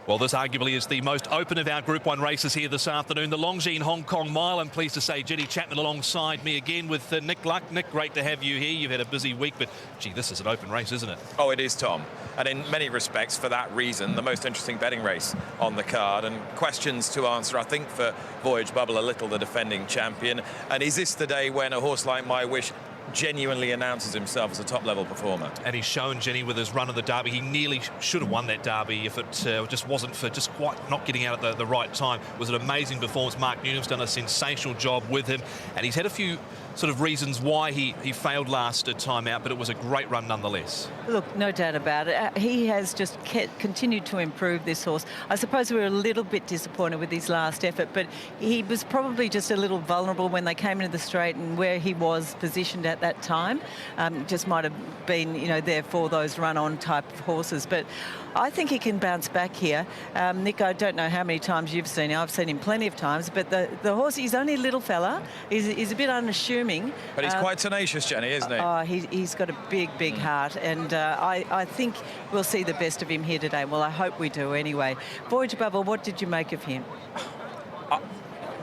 Well, this arguably is the most open of our Group 1 races here this afternoon. The Longines Hong Kong Mile. I'm pleased to say Jenny Chapman alongside me again with Nick Luck. Nick, great to have you here. You've had a busy week, but gee, this is an open race, isn't it? Oh, it is, Tom. And in many respects, for that reason, the most interesting betting race on the card. And questions to answer, I think, for Voyage Bubble, a little the defending champion. And is this the day when a horse like My Wish genuinely announces himself as a top-level performer? And he's shown, Jenny, with his run of the Derby, he nearly should have won that Derby if it just wasn't for just quite not getting out at the right time. It was an amazing performance. Mark Newnham's done a sensational job with him, and he's had a few sort of reasons why he failed last time out, but it was a great run nonetheless. Look, no doubt about it. He has just continued to improve this horse. I suppose we were a little bit disappointed with his last effort, but he was probably just a little vulnerable when they came into the straight and where he was positioned at that time. Just might have been, you know, there for those run-on type of horses. But I think he can bounce back here. Nick, I don't know how many times you've seen him. I've seen him plenty of times, but the horse, he's only a little fella. He's a bit unassuming. But he's quite tenacious, Jenny, isn't he? Oh, he's got a big heart, and I think we'll see the best of him here today. Well, I hope we do anyway. Voyage Bubble, what did you make of him?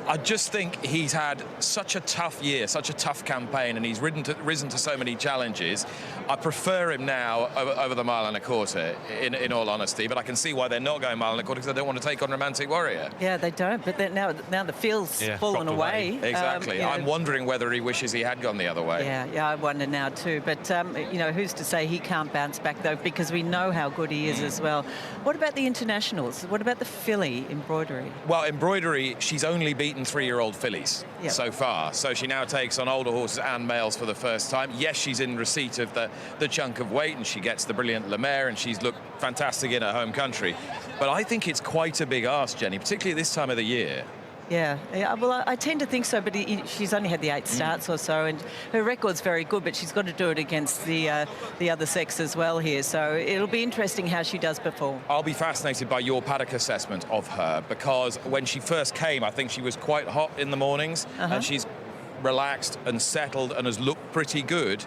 I just think he's had such a tough year, such a tough campaign, and he's risen to so many challenges. I prefer him now over the mile and a quarter, in all honesty, but I can see why they're not going mile and a quarter, because they don't want to take on Romantic Warrior. Yeah, they don't, but now the field's fallen away. Exactly. I'm wondering whether he wishes he had gone the other way. Yeah, I wonder now too, but you know, who's to say he can't bounce back though, because we know how good he is as well. What about the internationals? What about the filly, Embroidery? Well, Embroidery, she's only beaten 3-year-old fillies so far, so she now takes on older horses and males for the first time. Yes, she's in receipt of the chunk of weight, and she gets the brilliant Le Maire, and she's looked fantastic in her home country, but I think it's quite a big ask, Jenny, particularly this time of the year. Yeah, well, I tend to think so, but she's only had the 8 starts or so, and her record's very good, but she's got to do it against the other sex as well here, so it'll be interesting how she does perform. I'll be fascinated by your paddock assessment of her, because when she first came, I think she was quite hot in the mornings, and she's relaxed and settled and has looked pretty good.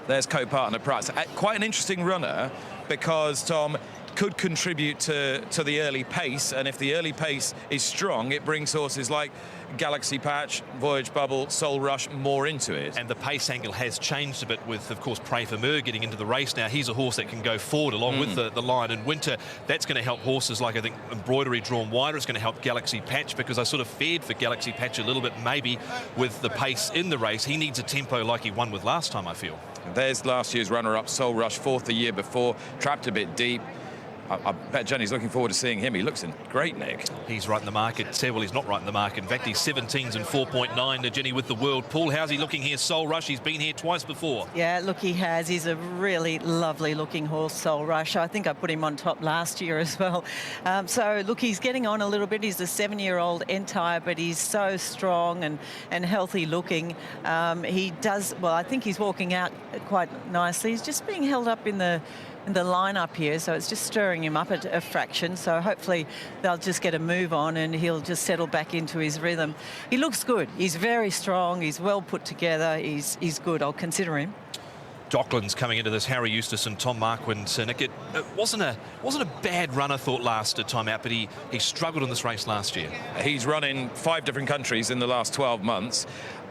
There's co-partner Price. Quite an interesting runner, because, Tom, could contribute to the early pace, and if the early pace is strong, it brings horses like Galaxy Patch, Voyage Bubble, Soul Rush more into it. And the pace angle has changed a bit with, of course, Pray for Mer getting into the race now. He's a horse that can go forward along with the Lion in Winter. That's going to help horses like, I think, Embroidery drawn wider. It's going to help Galaxy Patch, because I sort of feared for Galaxy Patch a little bit, maybe with the pace in the race. He needs a tempo like he won with last time, I feel. There's last year's runner-up, Soul Rush, 4th the year before, trapped a bit deep. I bet Jenny's looking forward to seeing him. He looks in great nick. He's right in the market. Well, he's not right in the market. In fact, he's 17s and 4.9 to Jenny with the World Pool. How's he looking here, Soul Rush? He's been here twice before. Yeah, look, he has. He's a really lovely looking horse, Soul Rush. I think I put him on top last year as well. So, look, he's getting on a little bit. He's a 7-year-old entire, but he's so strong and healthy looking. He does, well, I think he's walking out quite nicely. He's just being held up in the lineup here, so it's just stirring him up a fraction, so hopefully they'll just get a move on and he'll just settle back into his rhythm. He looks good. He's very strong. He's well put together. He's good. I'll consider him. Docklands coming into this, Harry Eustace and Tom Marquand. Nick, it wasn't a bad run, I thought, last time out, but he struggled in this race last year. He's run in 5 different countries in the last 12 months.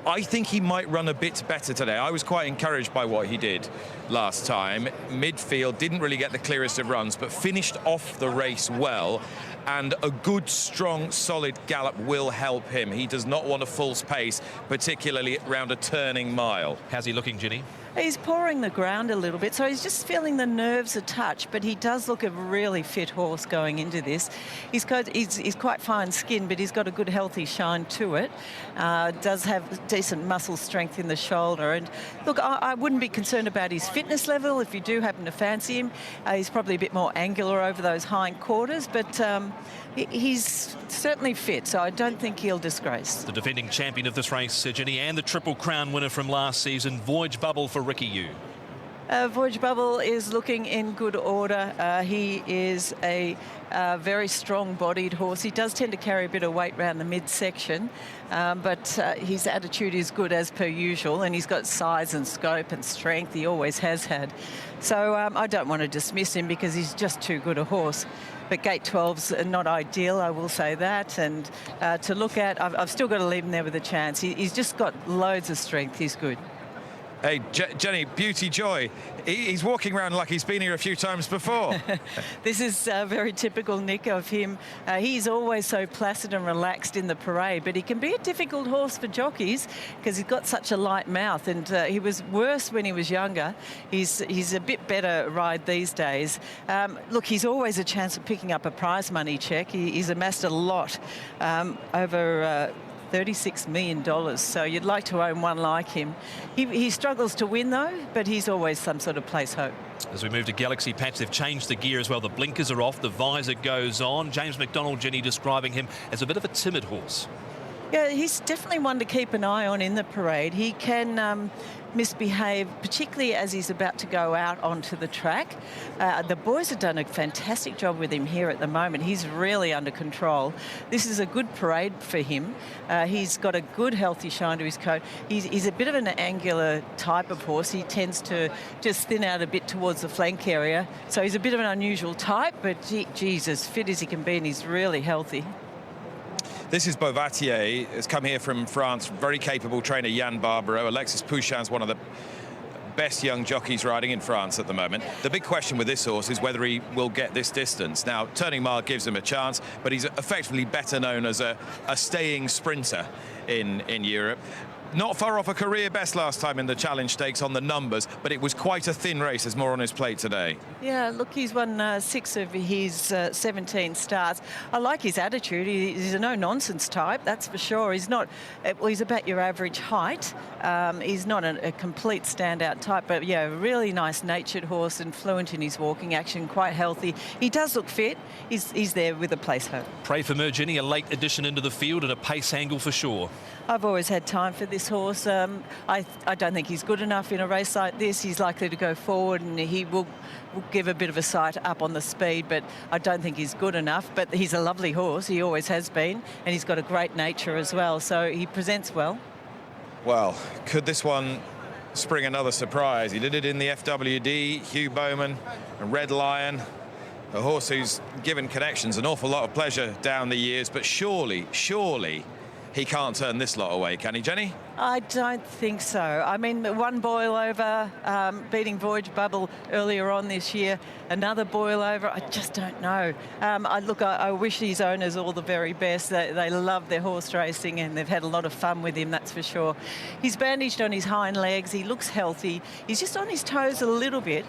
I think he might run a bit better today. I was quite encouraged by what he did last time. Midfield, didn't really get the clearest of runs, but finished off the race well. And a good, strong, solid gallop will help him. He does not want a false pace, particularly around a turning mile. How's he looking, Jenny? He's pawing the ground a little bit, so he's just feeling the nerves a touch, but he does look a really fit horse going into this. He's quite fine skin, but he's got a good, healthy shine to it. Does have decent muscle strength in the shoulder. And look, I wouldn't be concerned about his fitness level if you do happen to fancy him. He's probably a bit more angular over those hind quarters, but he's certainly fit, so I don't think he'll disgrace. The defending champion of this race, Jenny, and the Triple Crown winner from last season, Voyage Bubble for Ricky Yu. Voyage Bubble is looking in good order. He is a very strong-bodied horse. He does tend to carry a bit of weight around the midsection, but his attitude is good as per usual, and he's got size and scope and strength. He always has had. So I don't want to dismiss him because he's just too good a horse. But gate 12's not ideal, I will say that. And to look at, I've still got to leave him there with a chance. He's just got loads of strength. He's good. Hey, Jenny, Beauty Joy, he's walking around like he's been here a few times before. This is very typical, Nick, of him. He's always so placid and relaxed in the parade, but he can be a difficult horse for jockeys because he's got such a light mouth, and he was worse when he was younger. He's a bit better ride these days. Look, he's always a chance of picking up a prize money check. He's amassed a lot, over $36 million, so you'd like to own one like him. He struggles to win, though, but he's always some sort of place hope. As we move to Galaxy Patch, they've changed the gear as well. The blinkers are off, the visor goes on. James McDonald, Jenny, describing him as a bit of a timid horse. Yeah, he's definitely one to keep an eye on in the parade. He can misbehave, particularly as he's about to go out onto the track. The boys have done a fantastic job with him here at the moment. He's really under control. This is a good parade for him. He's got a good, healthy shine to his coat. He's a bit of an angular type of horse. He tends to just thin out a bit towards the flank area. So he's a bit of an unusual type, but geez, as fit as he can be, and he's really healthy. This is Beauvatier, has come here from France, very capable trainer Yann Barbaro. Alexis Pouchin's one of the best young jockeys riding in France at the moment. The big question with this horse is whether he will get this distance. Now, Turning Mile gives him a chance, but he's effectively better known as a staying sprinter in Europe. Not far off a career best last time in the Challenge Stakes on the numbers, but it was quite a thin race. There's more on his plate today. Yeah, look, he's won 6 of his 17 starts. I like his attitude. He's a no-nonsense type, that's for sure. He's not, well, he's about your average height. He's not a complete standout type, but yeah, really nice-natured horse and fluent in his walking action, quite healthy. He does look fit. He's there with a place hope. Pray for Jenny, a late addition into the field and a pace angle for sure. I've always had time for this horse. I don't think he's good enough in a race like this. He's likely to go forward, and he will give a bit of a sight up on the speed, but I don't think he's good enough. But he's a lovely horse. He always has been, and he's got a great nature as well, so he presents well. Well, could this one spring another surprise? He did it in the FWD, Hugh Bowman, and Red Lion, a horse who's given connections an awful lot of pleasure down the years, but surely he can't turn this lot away, can he, Jenny? I don't think so. I mean, one boil over, beating Voyage Bubble earlier on this year, another boil over, I just don't know. I wish his owners all the very best. They love their horse racing, and they've had a lot of fun with him, that's for sure. He's bandaged on his hind legs. He looks healthy. He's just on his toes a little bit.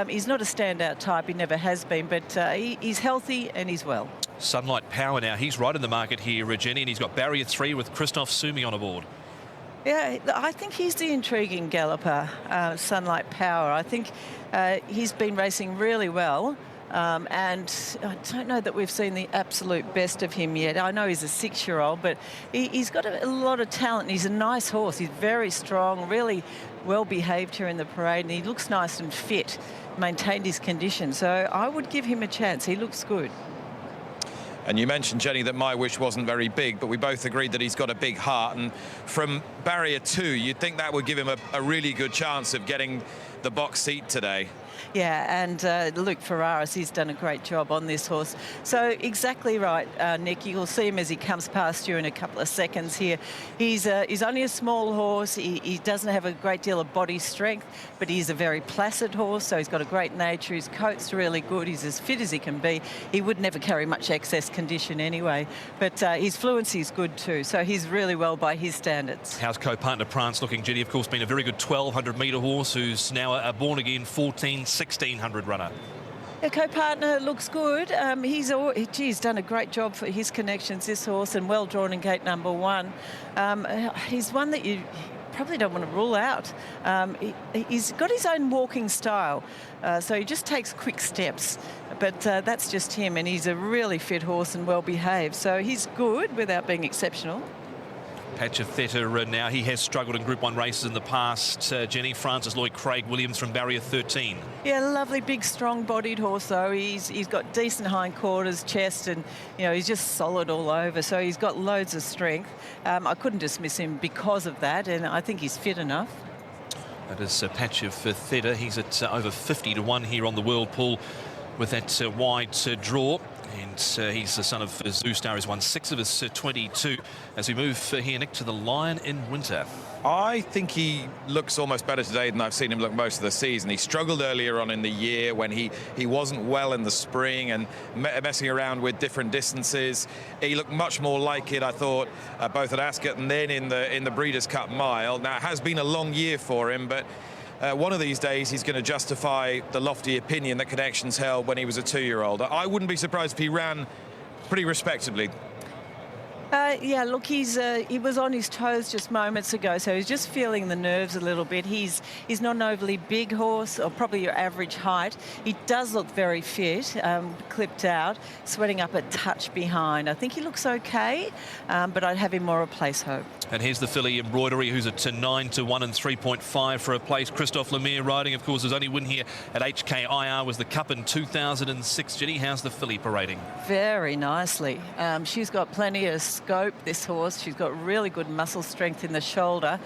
He's not a standout type. He never has been, but he's healthy and he's well. Sunlight Power now, he's right in the market here, Jenny, and he's got Barrier 3 with Christophe Sumi on aboard. Yeah, I think he's the intriguing galloper, Sunlight Power. I think he's been racing really well, and I don't know that we've seen the absolute best of him yet. I know he's a 6-year-old, but he's got a lot of talent. He's a nice horse. He's very strong, really well behaved here in the parade, and he looks nice and fit, maintained his condition. So I would give him a chance. He looks good. And you mentioned, Jenny, that My Wish wasn't very big, but we both agreed that he's got a big heart. And from Barrier 2, you'd think that would give him a really good chance of getting the box seat today. Yeah, and Luke Ferraris, he's done a great job on this horse. So exactly right, Nick. You'll see him as he comes past you in a couple of seconds here. He's only a small horse. He doesn't have a great deal of body strength, but he's a very placid horse, so he's got a great nature. His coat's really good. He's as fit as he can be. He would never carry much excess condition anyway, but his fluency is good too, so he's really well by his standards. How's co-partner Prance looking, Jenny? Of course, been a very good 1,200-metre horse who's now a born-again 1,1600 runner. The co-partner looks good. He's done a great job for his connections, this horse, and well drawn in gate number 1. He's one that you probably don't want to rule out. He's got his own walking style, so he just takes quick steps, but that's just him, and he's a really fit horse and well behaved, so he's good without being exceptional. Patch of Theta now. He has struggled in Group 1 races in the past. Jenny, Francis Lloyd Craig Williams from barrier 13. Yeah, lovely, big, strong-bodied horse, though. He's got decent hindquarters, chest, and, you know, he's just solid all over. So he's got loads of strength. I couldn't dismiss him because of that, and I think he's fit enough. That is a Patch of Theta. He's at over 50 to 1 here on the World Pool with that wide draw. And he's the son of Zoo Star. He's won 6 of his 22. As we move here, Nick, to the Lion in Winter. I think he looks almost better today than I've seen him look most of the season. He struggled earlier on in the year when he wasn't well in the spring and messing around with different distances. He looked much more like it, I thought, both at Ascot and then in the Breeders' Cup Mile. Now, it has been a long year for him, but one of these days he's going to justify the lofty opinion that Connections held when he was a 2-year-old. I wouldn't be surprised if he ran pretty respectably. Yeah, look, he was on his toes just moments ago, so he's just feeling the nerves a little bit. He's not an overly big horse, or probably your average height. He does look very fit, clipped out, sweating up a touch behind. I think he looks okay, but I'd have him more a place hope. And here's the filly Embroidery, who's at 9 to 1 and 3.5 for a place. Christophe Lemire riding, of course. His only win here at HKIR was the Cup in 2006. Jenny, how's the filly parading? Very nicely. She's got plenty of scope, this horse. She's got really good muscle strength in the shoulder.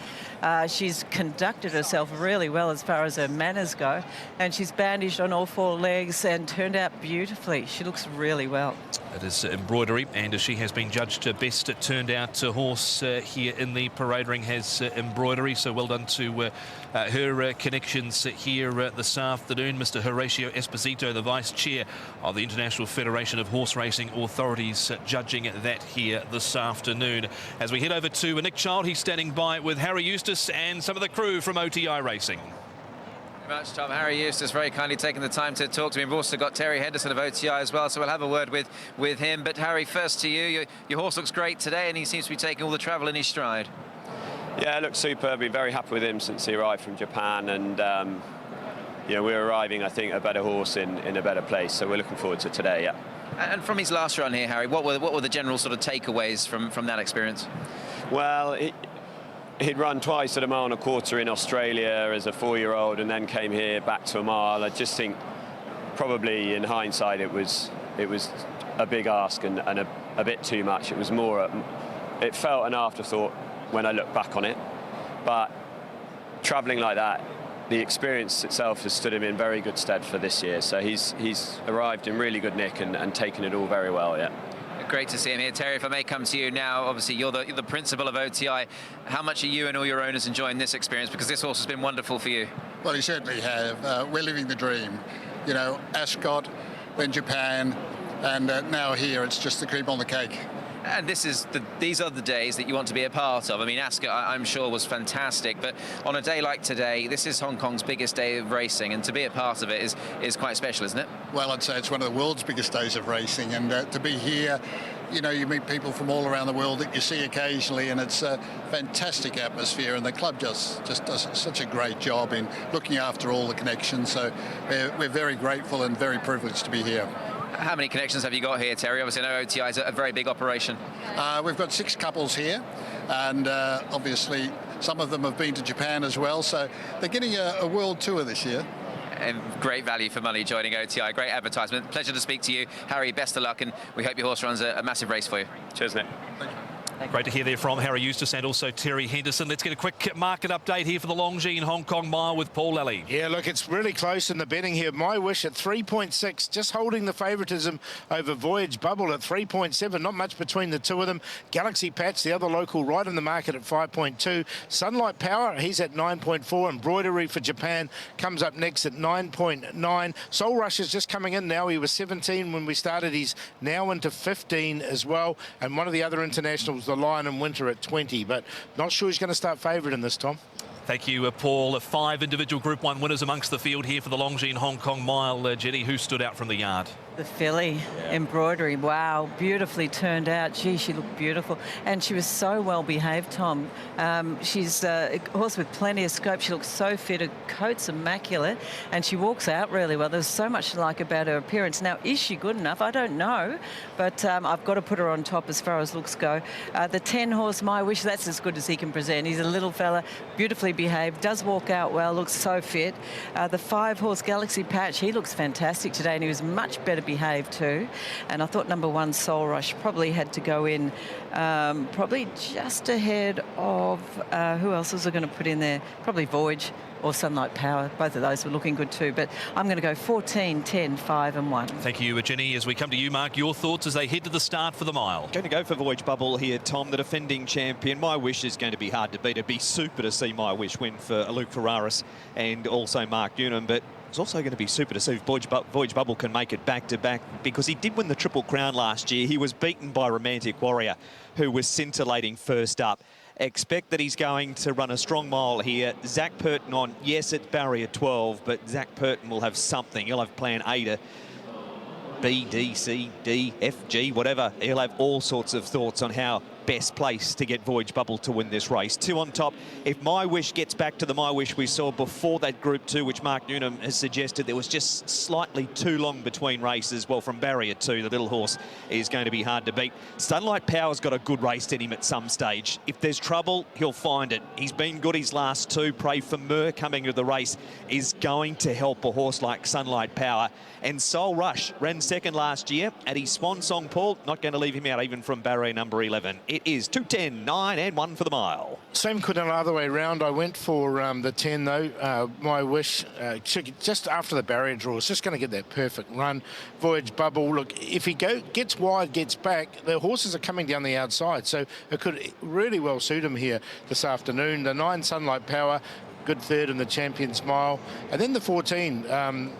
She's conducted herself really well as far as her manners go, and she's bandaged on all 4 legs and turned out beautifully. She looks really well. It is Embroidery, and she has been judged best turned out horse here in the parade ring, has Embroidery. So well done to her connections here this afternoon. Mr. Horatio Esposito, the Vice Chair of the International Federation of Horse Racing Authorities, judging that here this afternoon. As we head over to Nick Child, he's standing by with Harry Eustace and some of the crew from OTI Racing. Very much, Tom. Harry Eustace very kindly taking the time to talk to me. We've also got Terry Henderson of OTI as well, so we'll have a word with him. But Harry, first to you. Your horse looks great today, and he seems to be taking all the travel in his stride. Yeah, it looks superb. Been very happy with him since he arrived from Japan, and you know, we're arriving, I think, a better horse in a better place. So we're looking forward to today. Yeah. And from his last run here, Harry, what were the general sort of takeaways from that experience? Well, he'd run twice at a mile and a quarter in Australia as a 4-year-old, and then came here back to a mile. I just think, probably in hindsight, it was a big ask and a bit too much. It was more. It felt an afterthought when I look back on it, but travelling like that, the experience itself has stood him in very good stead for this year. So he's arrived in really good nick and taken it all very well. Yeah. Great to see him here. Terry, if I may come to you now, obviously you're the principal of OTI. How much are you and all your owners enjoying this experience? Because this horse has been wonderful for you. Well, you certainly have. We're living the dream. You know, Ascot, then Japan, and now here it's just the cream on the cake. And these are the days that you want to be a part of. I mean, Ascot, I'm sure, was fantastic, but on a day like today, this is Hong Kong's biggest day of racing, and to be a part of it is quite special, isn't it? Well, I'd say it's one of the world's biggest days of racing, and to be here, you know, you meet people from all around the world that you see occasionally, and it's a fantastic atmosphere, and the club just does such a great job in looking after all the connections. So we're very grateful and very privileged to be here. How many connections have you got here, Terry? Obviously, I know OTI is a very big operation. We've got 6 couples here, and obviously some of them have been to Japan as well, so they're getting a world tour this year. And great value for money joining OTI. Great advertisement. Pleasure to speak to you. Harry, best of luck, and we hope your horse runs a massive race for you. Cheers, Nick. Thank you. Great to hear there from Harry Eustace and also Terry Henderson. Let's get a quick market update here for the Longines Hong Kong Mile with Paul Lally. Yeah, look, it's really close in the betting here. My Wish at 3.6, just holding the favouritism over Voyage Bubble at 3.7. Not much between the two of them. Galaxy Patch, the other local, right in the market at 5.2. Sunlight Power, he's at 9.4. Embroidery for Japan comes up next at 9.9. Soul Rush is just coming in now. He was 17 when we started. He's now into 15 as well. And one of the other internationals, the Lion in Winter, at 20, but not sure he's going to start favourite in this, Tom. Thank you, Paul. 5 individual Group 1 winners amongst the field here for the Longines Hong Kong Mile. Jenny, who stood out from the yard? The filly embroidery, wow, beautifully turned out. Gee, she looked beautiful. And she was so well behaved, Tom. She's a horse with plenty of scope. She looks so fit. Her coat's immaculate. And she walks out really well. There's so much to like about her appearance. Now, is she good enough? I don't know. But I've got to put her on top as far as looks go. The 10 horse, My Wish, that's as good as he can present. He's a little fella, beautifully behaved, does walk out well, looks so fit. The 5 horse Galaxy Patch, he looks fantastic today, and he was much better behaved too. And I thought number 1 Soul Rush probably had to go in probably just ahead of who else was I going to put in there? Probably Voyage or Sunlight Power. Both of those were looking good too, but I'm going to go 14, 10, 5 and 1. Thank you, Jenny. As we come to you, Mark, your thoughts as they head to the start for the mile? Going to go for Voyage Bubble here, Tom, the defending champion. My Wish is going to be hard to beat. It'd be super to see My Wish win for Luke Ferraris and also Mark Newnham, but it's also going to be super to see if Voyage Bubble can make it back-to-back, because he did win the Triple Crown last year. He was beaten by Romantic Warrior, who was scintillating first up. Expect that he's going to run a strong mile here. Zach Purton on, yes, it's barrier 12, but Zach Purton will have something. He'll have plan A to B, D, C, D, F, G, whatever. He'll have all sorts of thoughts on how best place to get Voyage Bubble to win this race. 2 on top. If My Wish gets back to the My Wish we saw before that Group 2, which Mark Newnham has suggested there was just slightly too long between races, well, from barrier 2, the little horse is going to be hard to beat. Sunlight Power's got a good race in him at some stage. If there's trouble, he'll find it. He's been good his last 2. Pray for Mur coming to the race is going to help a horse like Sunlight Power. And Soul Rush ran second last year at his swan song, Paul. Not going to leave him out even from barrier number 11. It is 2:10, 9 and 1 for the mile. Same could have the other way round. I went for the 10 though. My Wish, just after the barrier draw, is just going to get that perfect run. Voyage Bubble, look, if he gets wide, gets back, the horses are coming down the outside, so it could really well suit him here this afternoon. The 9 Sunlight Power, good third in the Champions Mile. And then the 14,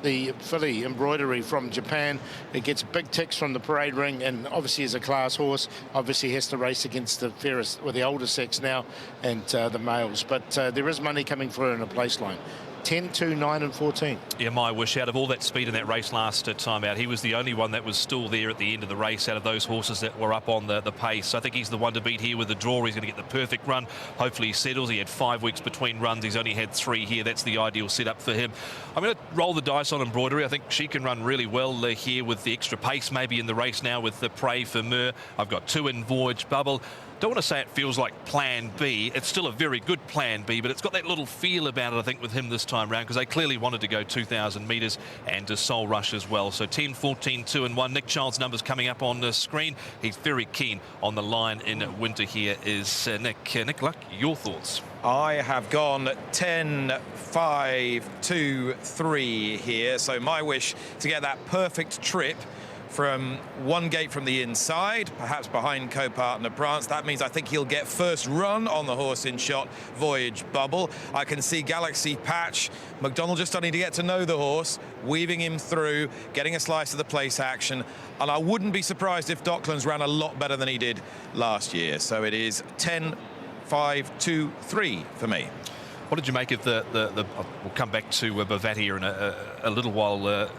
the filly Embroidery from Japan. It gets big ticks from the parade ring, and obviously is a class horse. Obviously has to race against the fairest, or the older sex now, and the males. But there is money coming for her in a place line. 10, 2, 9 and 14. Yeah, My Wish, out of all that speed in that race last time out, he was the only one that was still there at the end of the race out of those horses that were up on the pace. So I think he's the one to beat here with the draw. He's going to get the perfect run. Hopefully he settles. He had 5 weeks between runs. He's only had 3 here. That's the ideal setup for him. I'm going to roll the dice on Embroidery. I think she can run really well here with the extra pace maybe in the race now with the Pray for Mur. I've got 2 in Voyage Bubble. Don't want to say it feels like plan B. It's still a very good plan B, but it's got that little feel about it, I think, with him this time round, because they clearly wanted to go 2,000 metres and to Soul Rush as well. So 10, 14, 2 and 1. Nick Child's numbers coming up on the screen. He's very keen on the line in winter here is Nick. Nick Luck, your thoughts? I have gone 10, 5, 2, 3 here. So My Wish to get that perfect trip from one gate from the inside, perhaps behind co-partner Prance. That means I think he'll get first run on the horse in shot, Voyage Bubble. I can see Galaxy Patch, McDonald just starting to get to know the horse, weaving him through, getting a slice of the place action. And I wouldn't be surprised if Docklands ran a lot better than he did last year. So it is 10, 5, 2, 3 for me. What did you make of we'll come back to Bavatia in a little while,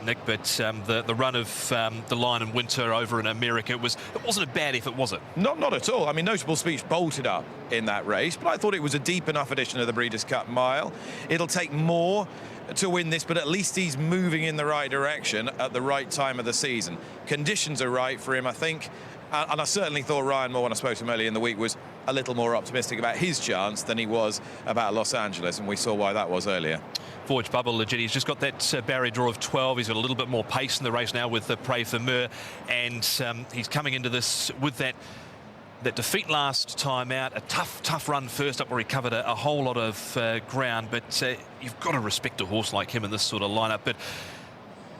Nick, but the run of the line in winter over in America, it wasn't a bad effort, was it? Not at all. I mean, Notable Speech bolted up in that race, but I thought it was a deep enough edition of the Breeders' Cup Mile. It'll take more to win this, but at least he's moving in the right direction at the right time of the season. Conditions are right for him, I think. And I certainly thought Ryan Moore, when I spoke to him earlier in the week, was a little more optimistic about his chance than he was about Los Angeles, and we saw why that was earlier. Voyage Bubble, He's just got that barrier draw of 12. He's got a little bit more pace in the race now with the Pray for Mur, and he's coming into this with that defeat last time out, a tough run first up where he covered a whole lot of ground. But you've got to respect a horse like him in this sort of lineup. But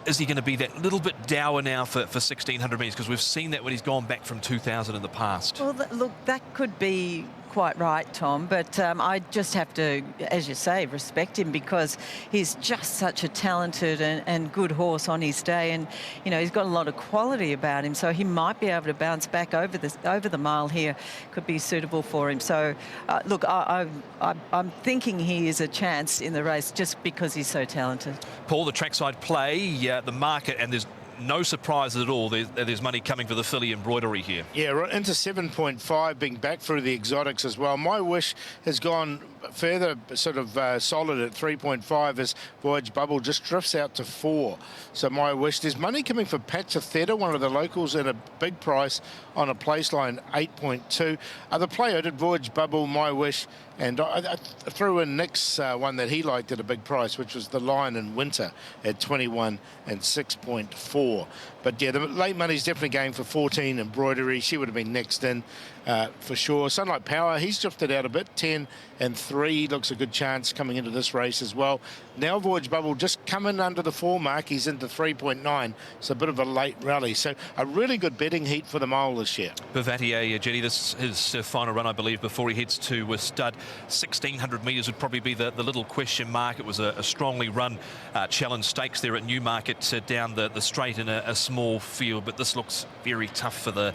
is he going to be that little bit dour now for 1,600 metres? Because we've seen that when he's gone back from 2,000 in the past. Well, look, that could be quite right, Tom, but I just have to, as you say, respect him because he's just such a talented and good horse on his day, and you know he's got a lot of quality about him, so he might be able to bounce back over the mile here. Could be suitable for him. So look, I'm thinking he is a chance in the race just because he's so talented. Paul, the trackside play, the market, and there's no surprises at all. There's money coming for the filly Embroidery here. Yeah, right into 7.5, being back through the exotics as well. My Wish has gone further sort of solid at 3.5 as Voyage Bubble just drifts out to 4. So My Wish, there's money coming for Patch of Theta, one of the locals, at a big price on a place line 8.2. The play I did Voyage Bubble, My Wish, and I threw in Nick's one that he liked at a big price, which was the Lion in Winter at 21 and 6.4. But yeah, the late money's definitely going for 14 Embroidery. She would have been next in for sure. Sunlight Power, he's drifted out a bit, 10 and 3. Looks a good chance coming into this race as well. Now Voyage Bubble just coming under the 4 mark. He's into 3.9. It's a bit of a late rally. So a really good betting heat for the mile this year. Bavatier, Jenny, this is his final run, I believe, before he heads to stud. 1,600 metres would probably be the little question mark. It was a strongly run challenge stakes there at Newmarket down the straight in a small field, but this looks very tough for the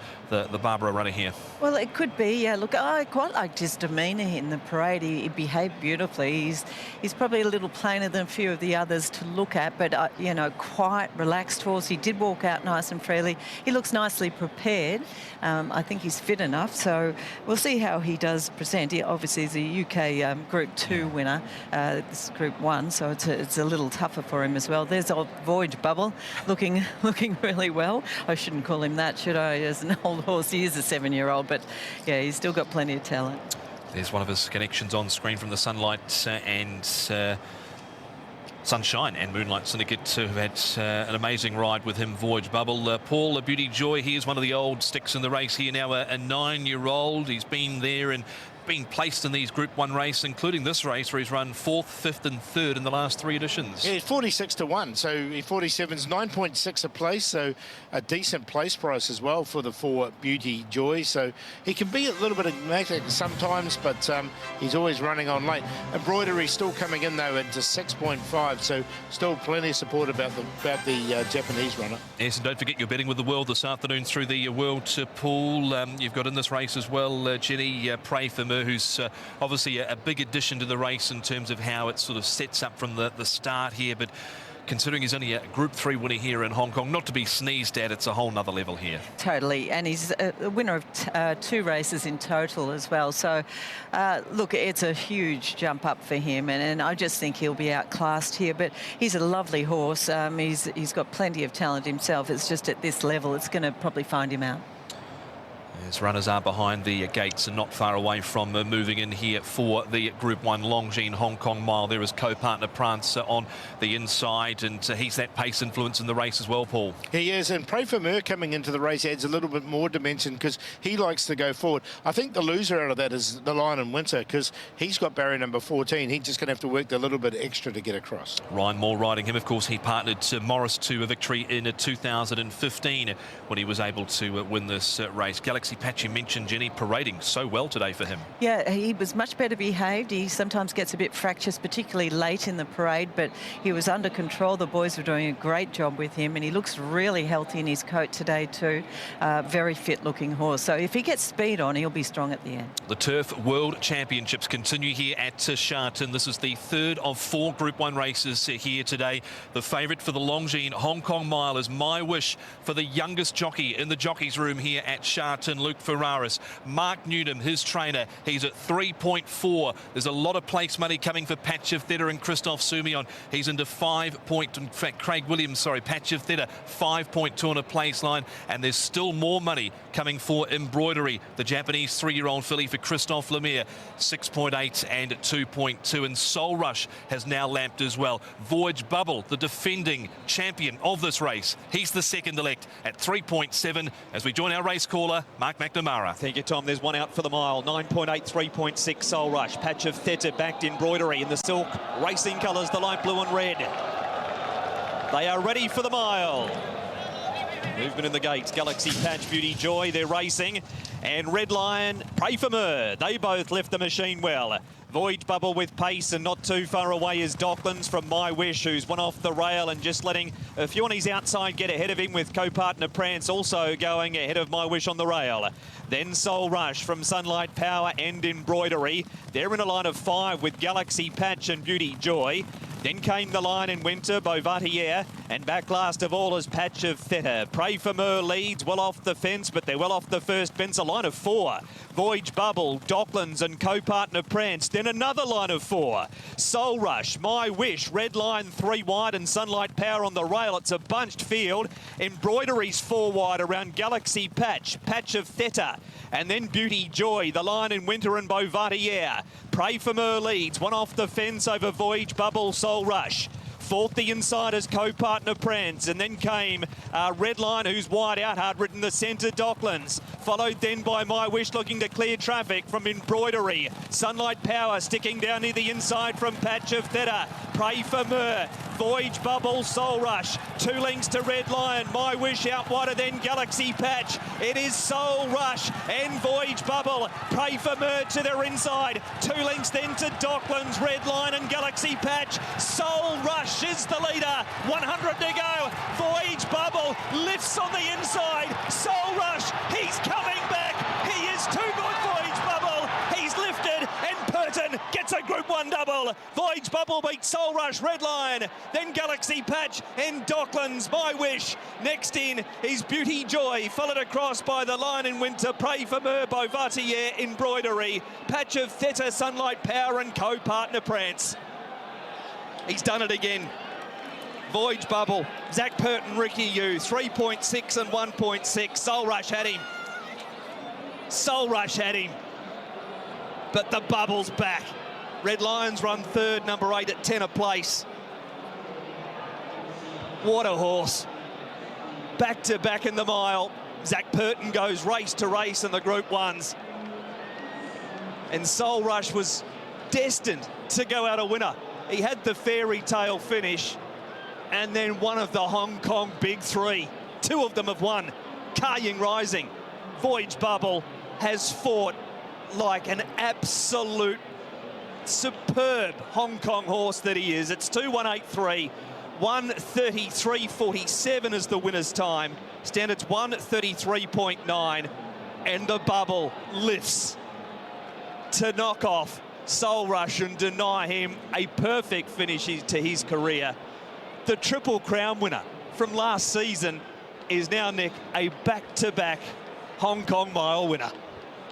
Barbara runner here. Well, it could be, yeah. Look, I quite liked his demeanour in the parade. He behaved beautifully. He's probably a little plainer than a few of the others to look at, but, you know, quite relaxed horse. He did walk out nice and freely. He looks nicely prepared. I think he's fit enough, so we'll see how he does present. He obviously is a UK Group 2 winner. This is Group 1, so it's a little tougher for him as well. There's old Voyage Bubble looking really well. I shouldn't call him that, should I, as an old horse? He is a 7-year-old, but yeah, he's still got plenty of talent. There's one of his connections on screen from the Sunlight and Sunshine and Moonlight Syndicate, who had an amazing ride with him, Voyage Bubble. Paul, a Beauty Joy, he is one of the old sticks in the race here now, a 9-year-old. He's been there and been placed in these Group 1 races, including this race where he's run 4th, 5th and 3rd in the last 3 editions. Yeah, 46 to 1, so 47's 9.6 a place, so a decent place price as well for the 4 Beauty Joy. So he can be a little bit enigmatic sometimes, but he's always running on late. Embroidery still coming in though into 6.5, so still plenty of support about the Japanese runner. Yes, and don't forget you're betting with the World this afternoon through the World Pool. You've got in this race as well, Jenny, Pray for Me, who's obviously a big addition to the race in terms of how it sort of sets up from the start here, but considering he's only a Group 3 winner here in Hong Kong, not to be sneezed at, it's a whole nother level here. Totally, and he's a winner of 2 races in total as well, so look, it's a huge jump up for him, and I just think he'll be outclassed here, but he's a lovely horse. He's got plenty of talent himself. It's just at this level it's going to probably find him out. His runners are behind the gates and not far away from moving in here for the Group 1 Longines Hong Kong Mile. There is co-partner Prance on the inside, and he's that pace influence in the race as well, Paul. He is, and Pray for Me coming into the race adds a little bit more dimension because he likes to go forward. I think the loser out of that is the Lion in Winter because he's got barrier number 14. He's just going to have to work a little bit extra to get across. Ryan Moore riding him. Of course, he partnered Morris to a victory in 2015 when he was able to win this race. Galaxy Patch, you mentioned, Jenny, parading so well today for him. Yeah, he was much better behaved. He sometimes gets a bit fractious, particularly late in the parade, but he was under control. The boys were doing a great job with him, and he looks really healthy in his coat today too. Very fit looking horse. So if he gets speed on, he'll be strong at the end. The Turf World Championships continue here at Sharton. This is the 3rd of 4 Group 1 races here today. The favourite for the Longines Hong Kong Mile is My Wish for the youngest jockey in the jockeys room here at Sharton, Luke Ferraris. Mark Newnham, his trainer, he's at 3.4. There's a lot of place money coming for Patch of Theta and Christophe Soumillon. He's into 5 point, in fact, Craig Williams, sorry, Patch of Theta, 5.2 on a place line, and there's still more money coming for Embroidery, the Japanese 3-year-old filly for Christophe Lemire, 6.8 and 2.2, and Soul Rush has now lamped as well. Voyage Bubble, the defending champion of this race, he's the second elect at 3.7 as we join our race caller, Mark McNamara. Thank you, Tom. There's one out for the mile. 9.8, 3.6 Soul Rush. Patch of Theta backed Embroidery in the silk racing colours, the light blue and red. They are ready for the mile. Movement in the gates. Galaxy Patch, Beauty Joy, they're racing. And Red Lion, Pray For Mer, they both left the machine well. Voyage Bubble with pace, and not too far away is Docklands from My Wish, who's one off the rail and just letting a few on his outside get ahead of him, with co-partner Prance also going ahead of My Wish on the rail. Then Soul Rush from Sunlight Power and Embroidery. They're in a line of 5 with Galaxy Patch and Beauty Joy. Then came the line in winter, Bovatier, and back last of all is Patch of Theta. Pray For Mer leads well off the fence, but they're well off the first fence. A line of 4. Voyage Bubble, Docklands and co-partner Prance. Then another line of 4. Soul Rush, My Wish, Red Line 3 wide and Sunlight Power on the rail. It's a bunched field. Embroidery's 4 wide around Galaxy Patch, Patch of Theta. And then Beauty Joy, the line in winter and Bovatier. Pray For Mer leads, one off the fence over Voyage Bubble, Soul Rush. Fourth, the insiders, co-partner Prance, and then came Red Line, who's wide out, hard-ridden the centre, Docklands. Followed then by My Wish, looking to clear traffic from Embroidery. Sunlight Power sticking down near the inside from Patch of Theta. Pray For Mer, Voyage Bubble, Soul Rush. 2 lengths to Red Lion, My Wish out wider than Galaxy Patch. It is Soul Rush and Voyage Bubble. Pray For Mer to their inside. 2 lengths then to Docklands, Red Line and Galaxy Patch. Soul Rush is the leader. 100 to go. Voyage Bubble lifts on the inside. Soul Rush, he's coming back. He is too good, Voyage Bubble. He's lifted, and Purton gets a Group 1 double. Voyage Bubble beats Soul Rush, Red Lion, then Galaxy Patch and Docklands, My Wish. Next in is Beauty Joy, followed across by the line in winter, Pray For Mer, Bovatier, Embroidery, Patch of Theta, Sunlight Power and co-partner Prance. He's done it again. Voyage Bubble, Zach Purton, Ricky Yu, 3.6 and 1.6. Soul Rush had him. Soul Rush had him. But the Bubble's back. Red Lions run 3rd, number 8 at 10 a place. What a horse. Back to back in the mile. Zach Purton goes race to race in the Group 1s. And Soul Rush was destined to go out a winner. He had the fairy tale finish, and then one of the Hong Kong big 3. 2 of them have won. HKIR Rising. Voyage Bubble has fought like an absolute superb Hong Kong horse that he is. It's 2:183. 1:33.47 is the winner's time. Standards 1:33.9, and the Bubble lifts to knock off Soul Rush and deny him a perfect finish to his career. The Triple Crown winner from last season is now, Nick, a back-to-back Hong Kong mile winner.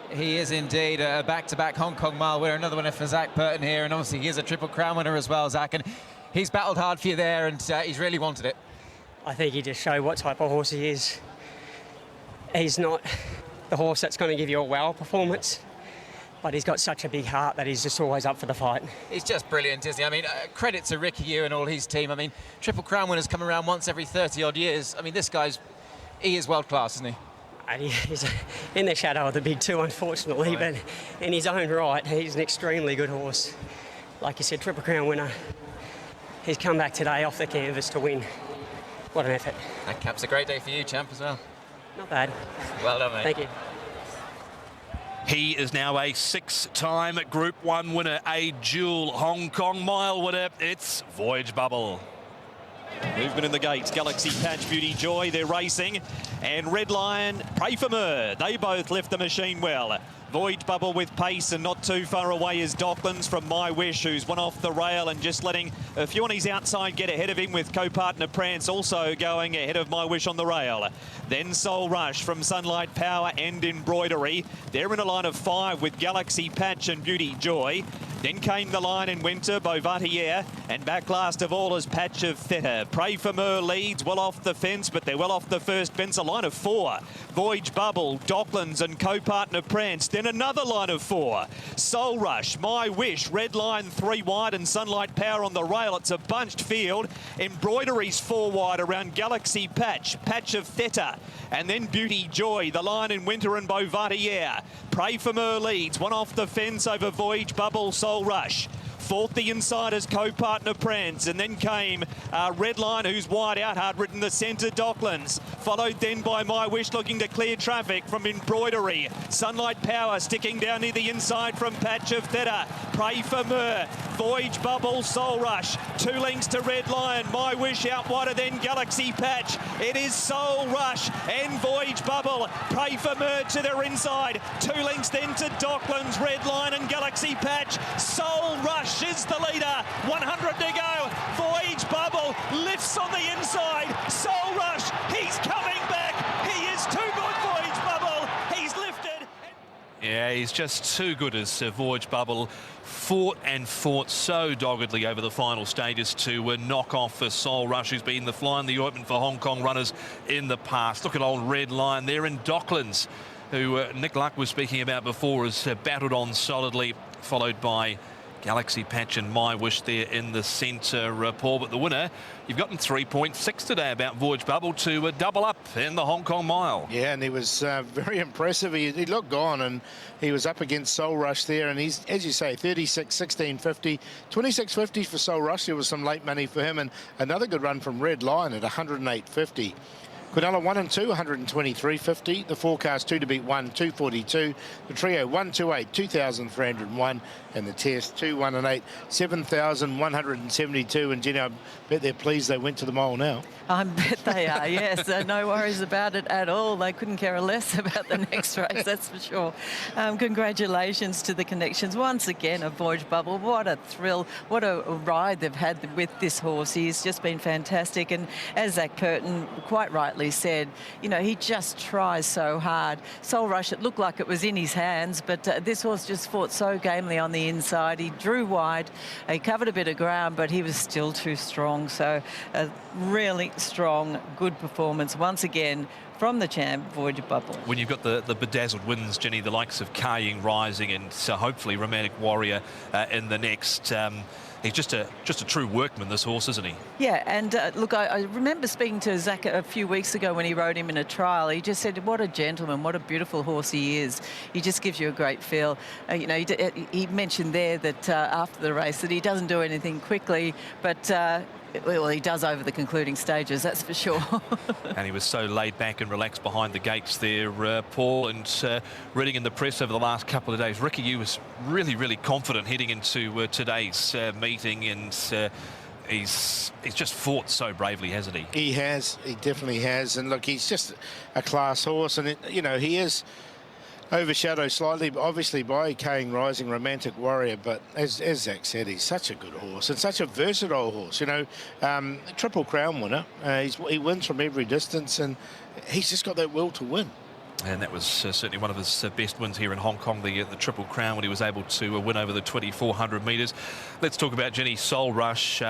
He is indeed a back-to-back Hong Kong mile winner, another winner for Zach Purton here, and obviously he is a Triple Crown winner as well, Zach, and he's battled hard for you there, and he's really wanted it. I think he just showed what type of horse he is. He's not the horse that's going to give you a wow performance, but he's got such a big heart that he's just always up for the fight. He's just brilliant, isn't he? I mean, credit to Ricky Yu and all his team. I mean, Triple Crown winners come around once every 30-odd years. I mean, this guy's, he is world-class, isn't he? And he's in the shadow of the big 2, unfortunately, right. But in his own right, he's an extremely good horse. Like you said, Triple Crown winner. He's come back today off the canvas to win. What an effort. That caps a great day for you, champ, as well. Not bad. Well done, mate. Thank you. He is now a 6-time Group 1 winner, a dual Hong Kong mile winner. It's Voyage Bubble. Movement in the gates. Galaxy Patch, Beauty Joy, they're racing. And Red Lion, Pray For Mer, they both left the machine well. Voyage Bubble with pace, and not too far away is Docklands from My Wish, who's one off the rail and just letting a few on his outside get ahead of him, with co-partner Prance also going ahead of My Wish on the rail. Then Soul Rush from Sunlight Power and Embroidery. They're in a line of 5 with Galaxy Patch and Beauty Joy. Then came the line in winter, Bovatier, and back last of all is Patch of Theta. Pray For Mer leads well off the fence, but they're well off the first fence. A line of 4. Voyage Bubble, Docklands and co-partner Prance. Then another line of 4. Soul Rush, My Wish, Red Line 3 wide and Sunlight Power on the rail. It's a bunched field. Embroidery's 4 wide around Galaxy Patch, Patch of Theta. And then Beauty Joy, the line in winter and Bovatier. Pray For Mer leads, one off the fence over Voyage Bubble, Soul Rush. Fourth, the insiders, co-partner Prance, and then came Redline, who's wide out, hard-ridden the centre, Docklands. Followed then by My Wish, looking to clear traffic from Embroidery. Sunlight Power sticking down near the inside from Patch of Theta. Pray for Mur. Voyage Bubble, Soul Rush. 2 lengths to Red Lion. My Wish out wider than Galaxy Patch. It is Soul Rush and Voyage Bubble. Pray for Mur to their inside. 2 lengths then to Docklands, Red Lion and Galaxy Patch. Soul Rush is the leader. 100 to go. Voyage Bubble lifts on the inside. Soul Rush, he's coming back. He is too good, Voyage Bubble. He's lifted. Yeah, he's just too good as Voyage Bubble fought and fought so doggedly over the final stages to knock off Soul Rush, who's been the fly in the ointment for Hong Kong runners in the past. Look at old Red Lion there in Docklands, who Nick Luck was speaking about before, has battled on solidly, followed by Galaxy Patch and My Wish there in the centre, Paul. But the winner, you've gotten 3.6 today about Voyage Bubble to double up in the Hong Kong Mile. Yeah, and he was very impressive. He looked gone, and he was up against Soul Rush there, and he's, as you say, 36, 16.50, 26.50 for Soul Rush. There was some late money for him, and another good run from Red Lion at 108.50. Quinella 1 and 2, 123.50. The forecast 2 to beat 1, 242. The trio 128, 2,301. And the test 2, 1 and 8, 7,172. And Jenny, I bet they're pleased they went to the mile now. I bet they are, yes. No worries about it at all. They couldn't care less about the next race, that's for sure. Congratulations to the connections. Once again, a Voyage Bubble. What a thrill. What a ride they've had with this horse. He's just been fantastic. And as Zach Purton quite rightly said, you know, he just tries so hard. Soul Rush, it looked like it was in his hands, but this horse just fought so gamely on the inside. He drew wide. He covered a bit of ground, but he was still too strong. So a really strong, good performance once again from the champ, Voyage Bubble. When you've got the bedazzled wins, Jenny, the likes of HKIR Rising and hopefully Romantic Warrior in the next. He's just a true workman, this horse, isn't he? Yeah, and look, I remember speaking to Zach a few weeks ago when he rode him in a trial. He just said, what a gentleman, what a beautiful horse he is. He just gives you a great feel. You know, he mentioned there that after the race that he doesn't do anything quickly, but well, he does over the concluding stages, that's for sure. And he was so laid back and relaxed behind the gates there, Paul. And reading in the press over the last couple of days, Ricky, you was really, really confident heading into today's meeting, and he's just fought so bravely, hasn't he? He has. He definitely has. And look, he's just a class horse, and you know, he is overshadowed slightly, obviously, by HKIR Rising, Romantic Warrior, but as Zach said, he's such a good horse and such a versatile horse. You know, Triple Crown winner. He wins from every distance, and he's just got that will to win. And that was certainly one of his best wins here in Hong Kong, the Triple Crown, when he was able to win over the 2,400 metres. Let's talk about Jenny Soul Rush.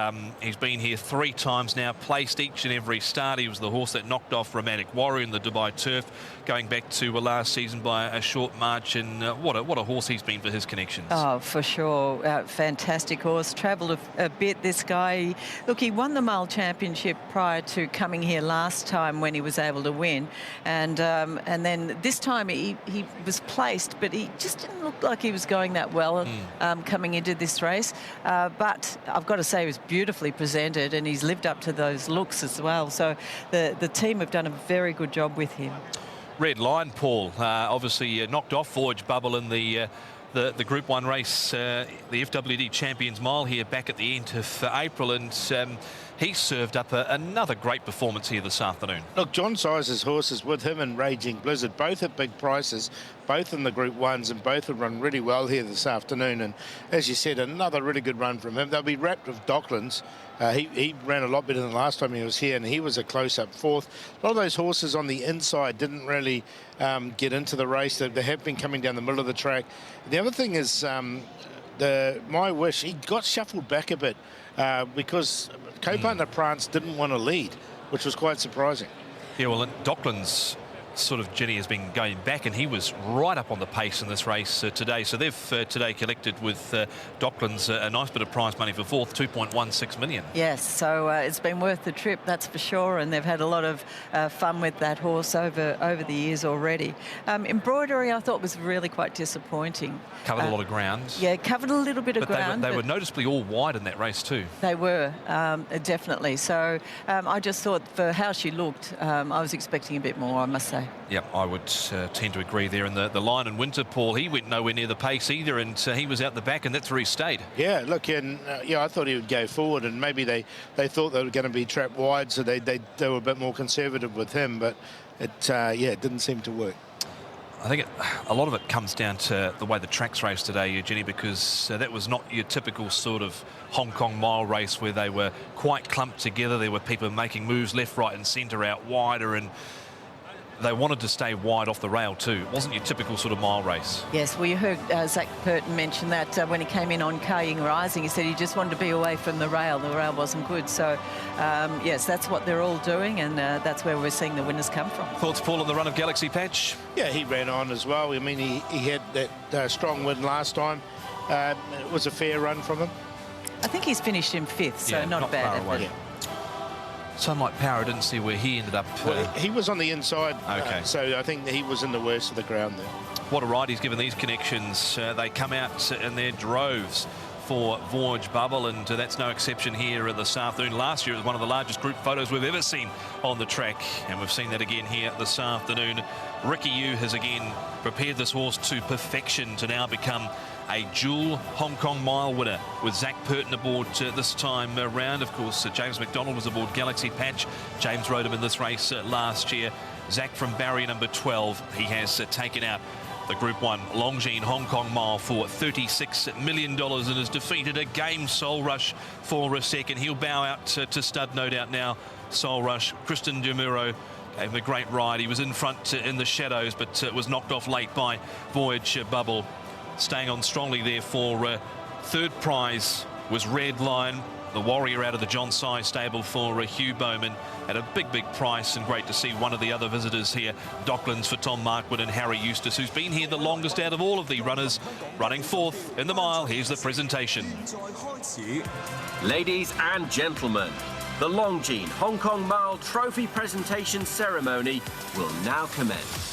He's been here 3 times now, placed each and every start. He was the horse that knocked off Romantic Warrior in the Dubai Turf, going back to last season by a short margin. What a horse he's been for his connections. Oh, for sure. Fantastic horse. Travelled a bit, this guy. Look, he won the Mile Championship prior to coming here last time when he was able to win. And then this time he was placed, but he just didn't look like he was going that well coming into this race. But I've got to say, he was beautifully presented, and he's lived up to those looks as well. So the team have done a very good job with him. Red Lion, Paul, obviously knocked off Voyage Bubble in the Group 1 race, the FWD Champions Mile here back at the end of April, and he served up another great performance here this afternoon. Look, John Sizer's horses with him and Raging Blizzard, both at big prices, both in the Group 1s, and both have run really well here this afternoon. And as you said, another really good run from him. They'll be wrapped with Docklands. He ran a lot better than the last time he was here, and he was a close-up 4th. A lot of those horses on the inside didn't really get into the race. They have been coming down the middle of the track. The other thing is My Wish, he got shuffled back a bit because co-partner Prance didn't want to lead, which was quite surprising. Yeah, well, Docklands sort of Ginny has been going back, and he was right up on the pace in this race today. So they've today collected with Docklands a nice bit of prize money for fourth, 2.16 million. Yes, so it's been worth the trip, that's for sure, and they've had a lot of fun with that horse over the years already. Embroidery, I thought, was really quite disappointing. Covered a lot of ground. Yeah, covered a little bit of ground. They were noticeably all wide in that race too. They were, definitely. So I just thought for how she looked, I was expecting a bit more, I must say. Yep, I would tend to agree there. And the Lion and Winter, Paul, he went nowhere near the pace either, and he was out the back, and that's where he stayed. Yeah, look, and I thought he would go forward, and maybe they thought they were going to be trapped wide, so they were a bit more conservative with him, but it didn't seem to work. I think a lot of it comes down to the way the track's raced today, Eugenie, because that was not your typical sort of Hong Kong mile race where they were quite clumped together. There were people making moves left, right and centre out wider, and they wanted to stay wide off the rail too. It wasn't your typical sort of mile race. Yes, well, you heard Zach Purton mention that when he came in on HKIR Rising, he said he just wanted to be away from the rail. The rail wasn't good. So, yes, that's what they're all doing, and that's where we're seeing the winners come from. Thoughts, Paul, on the run of Galaxy Patch? Yeah, he ran on as well. I mean, he had that strong win last time. It was a fair run from him. I think he's finished in 5th, so yeah, not bad. Far away. Yeah. Sunlight Power, I didn't see where he ended up. Well, he was on the inside, okay. So I think he was in the worst of the ground there. What a ride he's given these connections. They come out in their droves for Voyage Bubble, and that's no exception here this afternoon. Last year it was one of the largest group photos we've ever seen on the track, and we've seen that again here this afternoon. Ricky Yu has again prepared this horse to perfection to now become a dual Hong Kong mile winner, with Zach Purton aboard this time around. Of course, James McDonald was aboard Galaxy Patch. James rode him in this race last year. Zach from barrier number 12, he has taken out the Group 1 Longines Hong Kong mile for $36 million and has defeated a game Soul Rush for a second. He'll bow out to stud, no doubt now. Soul Rush, Kristen Demuro gave him a great ride. He was in front in the shadows, but was knocked off late by Voyage Bubble. Staying on strongly there for third prize was Red Lion, the warrior out of the John Sy stable for Hugh Bowman at a big price, and great to see one of the other visitors here, Docklands for Tom Markwood and Harry Eustace, who's been here the longest out of all of the runners, running 4th in the mile. Here's the presentation. Ladies and gentlemen, the Longines Hong Kong Mile Trophy presentation ceremony will now commence.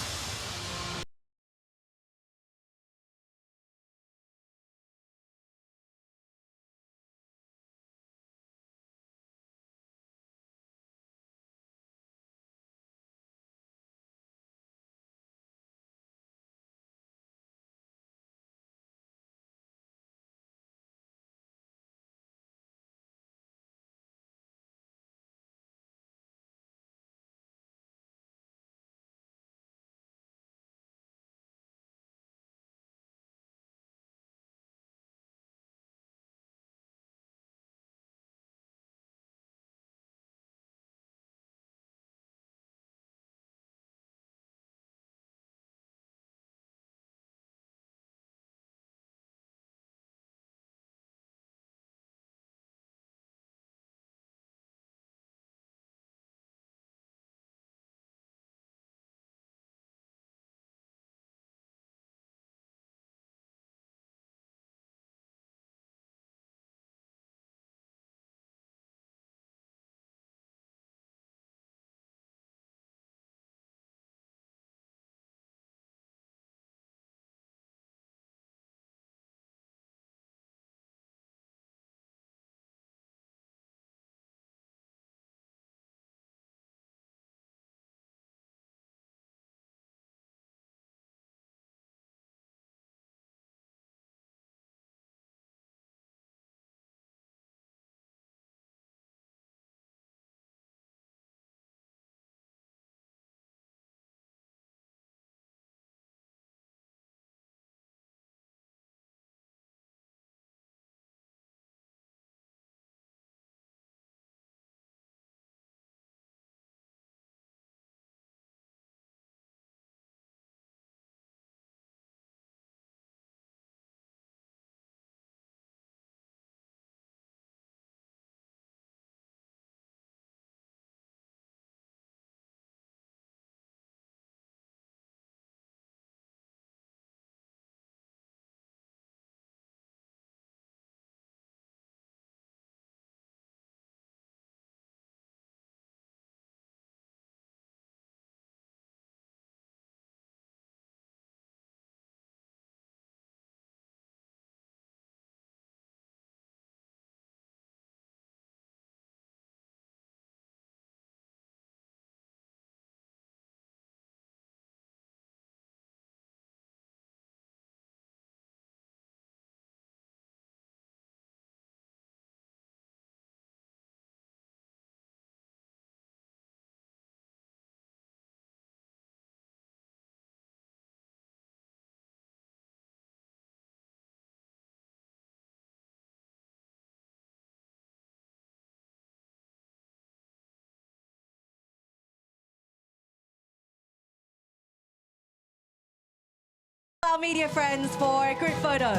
our media friends for a group photo.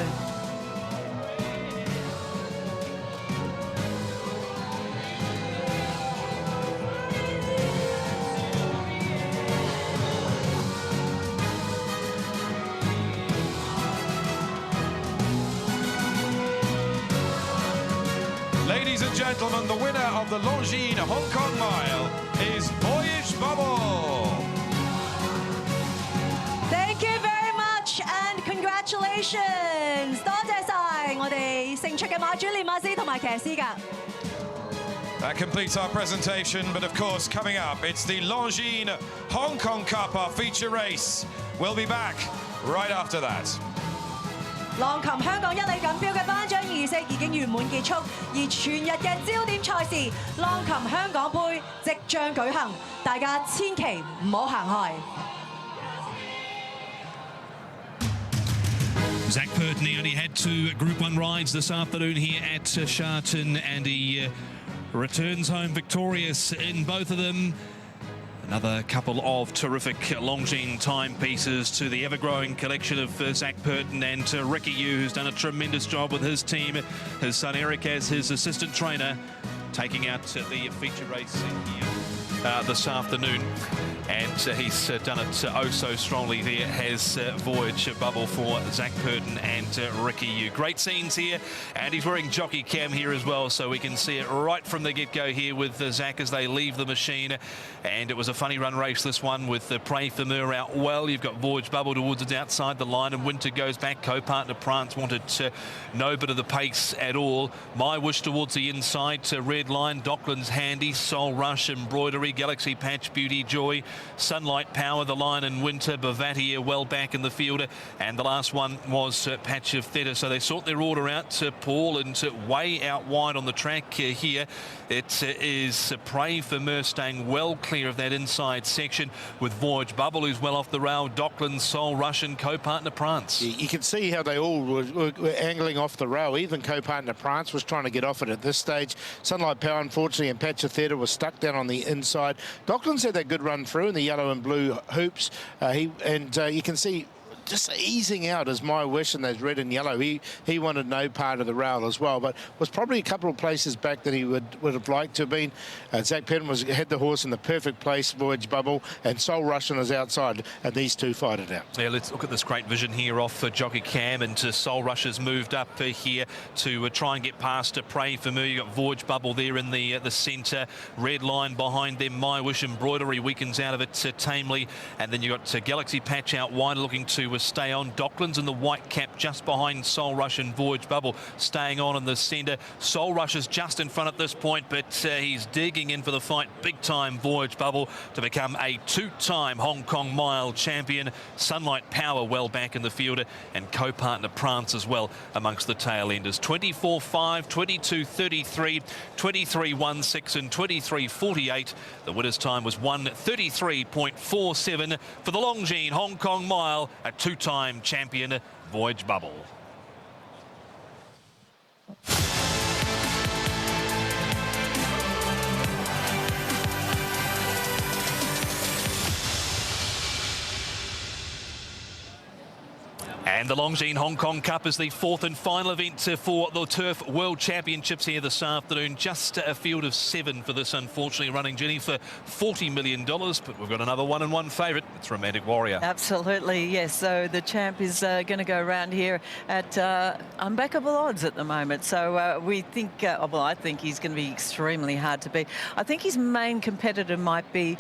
Ladies and gentlemen, the winner of the Longines Hong Kong Mile is Voyage Bubble. Thank you very much and congratulations！ 多謝晒我哋勝出嘅馬主、練馬師同埋騎師㗎。That completes our presentation, but of course, coming up, it's the Longines Hong Kong Cup, our feature race. We'll be back right after that. 浪琴香港一哩錦標嘅頒獎儀式已經圓滿結束，而全日嘅焦點賽事浪琴香港杯即將舉行，大家千祈唔好行開。Zach Purton only had 2 Group 1 rides this afternoon here at Sharton, and he returns home victorious in both of them. Another couple of terrific Longines timepieces to the ever-growing collection of Zach Purton and Ricky Yu, who's done a tremendous job with his team. His son Eric as his assistant trainer, taking out the feature race here this afternoon. And he's done it oh so strongly there, has Voyage Bubble for Zach Purton and Ricky Yu. Great scenes here, and he's wearing jockey cam here as well, so we can see it right from the get-go here with Zach as they leave the machine. And it was a funny run race, this one, with Pray for Mur out well. You've got Voyage Bubble towards it outside the line, and Winter goes back. Co-partner Prance wanted no bit of the pace at all. My Wish towards the inside to Red Line. Dockland's Handy, Soul Rush, Embroidery, Galaxy Patch, Beauty Joy, Sunlight Power, the Line and Winter, Bavatia well back in the field, and the last one was Patch of Theta. So they sort their order out, Paul, and way out wide on the track here. It is Pray for Mur staying well clear of that inside section, with Voyage Bubble, who's well off the rail, Dockland, Soul Rush and co-partner Prance. You can see how they all were angling off the rail. Even co-partner Prance was trying to get off it at this stage. Sunlight Power, unfortunately, and Patch of Theta was stuck down on the inside. Dockland's had that good run through in the yellow and blue hoops. You can see just easing out as My Wish in those red and yellow. He wanted no part of the rail as well, but was probably a couple of places back that he would have liked to have been. Zach Purton had the horse in the perfect place, Voyage Bubble, and Soul Rush on his outside, and these two fight it out. Yeah, let's look at this great vision here off Jockey Cam, and Soul Rush has moved up here to try and get past Pray for Me. You've got Voyage Bubble there in the centre, Red Line behind them, My Wish, Embroidery weakens out of it tamely, and then you've got Galaxy Patch out wide looking to stay on. Docklands in the white cap just behind Soul Rush and Voyage Bubble staying on in the centre. Soul Rush is just in front at this point, but he's digging in for the fight big time, Voyage Bubble, to become a 2-time Hong Kong Mile champion. Sunlight Power well back in the field, and co-partner Prance as well amongst the tail enders. 24.5, 22.33, 23.16 and 23.48. The winner's time was 1:33.47 for the Longines Hong Kong Mile, a 2-time champion, Voyage Bubble. And the Longines Hong Kong Cup is the 4th and final event for the Turf World Championships here this afternoon. Just a field of 7 for this, unfortunately, running, Jenny, for $40 million. But we've got another 1-in-1 favourite. It's Romantic Warrior. Absolutely, yes. So the champ is going to go around here at unbackable odds at the moment. So we think, well, I think he's going to be extremely hard to beat. I think his main competitor might be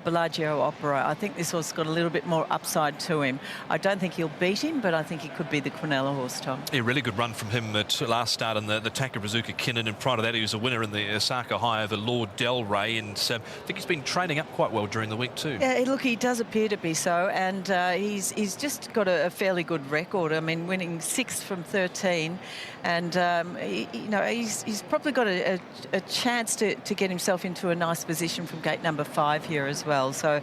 Bellagio Opera. I think this horse has got a little bit more upside to him. I don't think he'll beat him, but I think he could be the Quinella horse, Tom. Yeah, really good run from him at last start in the Takabrazuka Kinnan, and prior to that he was a winner in the Osaka High over Lord Del Rey, and I think he's been training up quite well during the week too. Yeah, look, he does appear to be so, and he's just got a fairly good record. I mean, winning 6 from 13, and he's probably got a chance to get himself into a nice position from gate number 5 here as well. So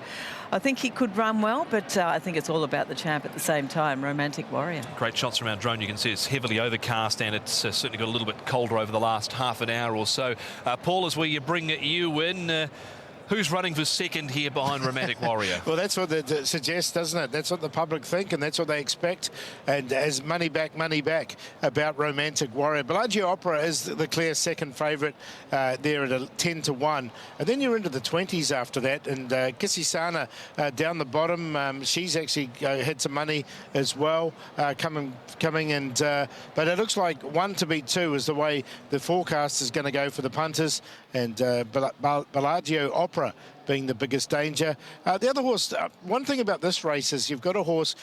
I think he could run well, but I think it's all about the champ at the same time, Romantic Warrior. Great shots from our drone. You can see it's heavily overcast, and it's certainly got a little bit colder over the last half an hour or so. Paul, as we bring you in, Who's running for second here behind Romantic Warrior? Well, that's what it suggests, doesn't it? That's what the public think, and that's what they expect. And as money back about Romantic Warrior. Bellagio Opera is the clear second favourite there at a 10-1. And then you're into the 20s after that. And Kisisana down the bottom, she's actually had some money as well coming. And but it looks like 1 to beat 2 is the way the forecast is going to go for the punters. And Bellagio Opera being the biggest danger. The other horse, one thing about this race is you've got a horse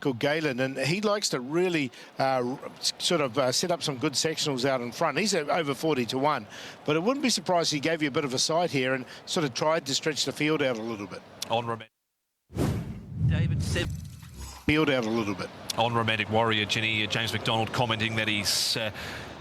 called Galen, and he likes to really set up some good sectionals out in front. He's over 40-1, but it wouldn't be surprised if he gave you a bit of a side here and sort of tried to stretch the field out a little bit. On Romantic Warrior, Jenny, James McDonald commenting that he's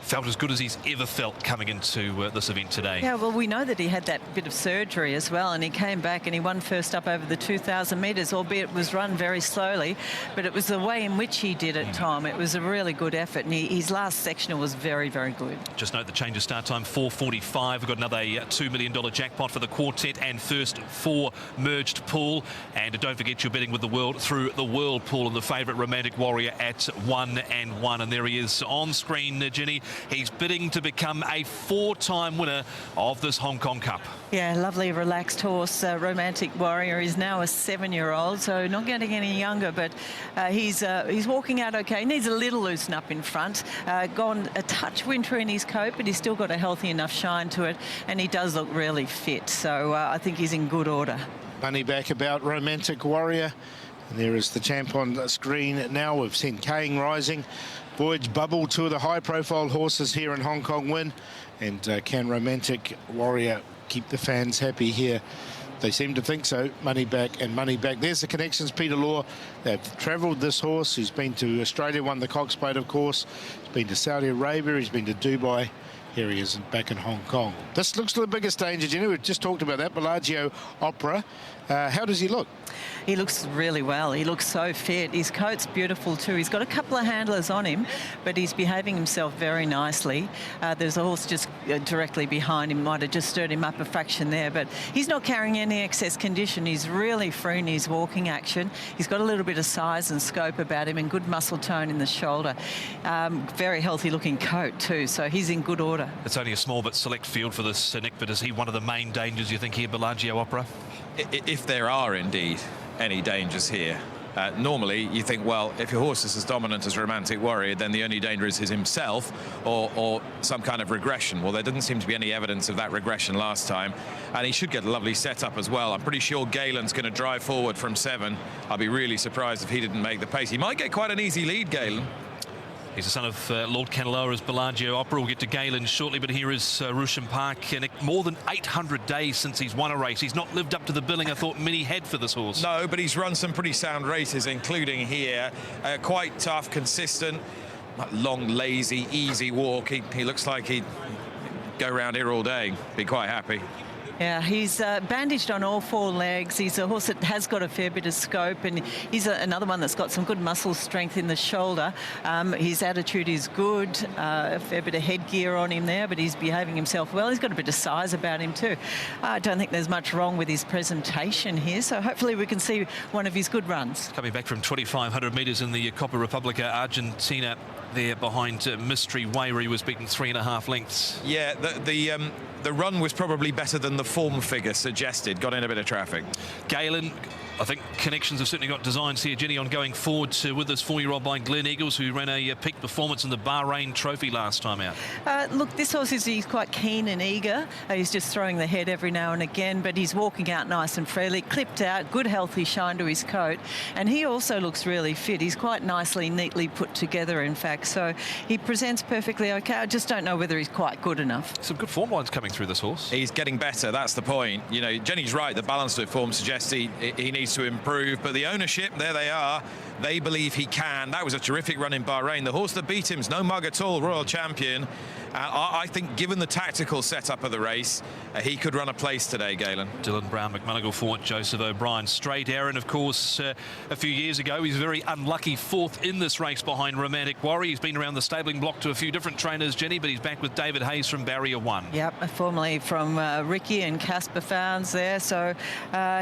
felt as good as he's ever felt coming into this event today. Yeah, well, we know that he had that bit of surgery as well, and he came back and he won first up over the 2,000 metres, albeit it was run very slowly, but it was the way in which he did it, Tom. It was a really good effort, and his last sectional was very, very good. Just note the change of start time, 4:45. We've got another $2 million jackpot for the quartet and first 4 merged pool. And don't forget you're betting with the world through the World Pool, and the favourite Romantic Warrior at 1-1. And there he is on screen, Jenny. He's bidding to become a 4-time winner of this Hong Kong Cup. Yeah, lovely relaxed horse. Romantic Warrior is now a 7-year-old, so not getting any younger, but he's walking out okay. He needs a little loosen up in front. Gone a touch wintry in his coat, but he's still got a healthy enough shine to it, and he does look really fit. So I think he's in good order. Money back about Romantic Warrior. And there is the champ on the screen now. We've seen Kang rising. Voyage Bubble, 2 of the high-profile horses here in Hong Kong win. And can Romantic Warrior keep the fans happy here? They seem to think so. Money back and money back. There's the connections, Peter Law. They've travelled this horse. He's been to Australia, won the Cox Plate, of course. He's been to Saudi Arabia. He's been to Dubai. Here he is back in Hong Kong. This looks to the biggest danger, Jenny. We've just talked about that. Bellagio Opera. How does he look? He looks really well. He looks so fit. His coat's beautiful too. He's got a couple of handlers on him, but he's behaving himself very nicely. There's a horse just directly behind him. Might have just stirred him up a fraction there, but he's not carrying any excess condition. He's really free in his walking action. He's got a little bit of size and scope about him and good muscle tone in the shoulder. Very healthy looking coat too, so he's in good order. It's only a small but select field for this, Nick, but is he one of the main dangers, you think, here, Bellagio Opera? If there are indeed any dangers here, normally you think, well, if your horse is as dominant as Romantic Warrior, then the only danger is himself or some kind of regression. Well, there didn't seem to be any evidence of that regression last time, and he should get a lovely setup as well. I'm pretty sure Galen's going to drive forward from 7. I'll be really surprised if he didn't make the pace. He might get quite an easy lead, Galen. He's the son of Lord Candelara's Bellagio Opera. We'll get to Galen shortly, but here is Rushen Park. And more than 800 days since he's won a race. He's not lived up to the billing I thought many had for this horse. No, but he's run some pretty sound races, including here. Quite tough, consistent, long, lazy, easy walk. He looks like he'd go around here all day, be quite happy. Yeah, he's bandaged on all 4 legs. He's a horse that has got a fair bit of scope, and he's another one that's got some good muscle strength in the shoulder. His attitude is good, a fair bit of headgear on him there, but he's behaving himself well. He's got a bit of size about him too. I don't think there's much wrong with his presentation here, so hopefully we can see one of his good runs. Coming back from 2,500 metres in the Copa Republica Argentina, there behind Mystery Way, where he was beaten 3.5 lengths. Yeah, the run was probably better than the form figure suggested. Got in a bit of traffic. Galen, I think connections have certainly got designs here, Jenny, on going forward with this 4-year-old by Glen Eagles, who ran a peak performance in the Bahrain Trophy last time out. Look, this horse he's quite keen and eager. He's just throwing the head every now and again, but he's walking out nice and freely, clipped out, good healthy shine to his coat, and he also looks really fit. He's quite nicely, neatly put together, in fact, so he presents perfectly okay. I just don't know whether he's quite good enough. Some good form lines coming through this horse. He's getting better, that's the point. You know, Jenny's right, the balance of form suggests he needs to improve, but the ownership, there they are. They believe he can. That was a terrific run in Bahrain. The horse that beat him is no mug at all, Royal Champion. I think given the tactical setup of the race, he could run a place today, Galen. Dylan Brown, McMonagle Fort, Joseph O'Brien. Straight Aaron, of course, a few years ago, he's very unlucky fourth in this race behind Romantic Warrior. He's been around the stabling block to a few different trainers, Jenny, but he's back with David Hayes from Barrier 1. Yep, formerly from Ricky and Casper Founds there. So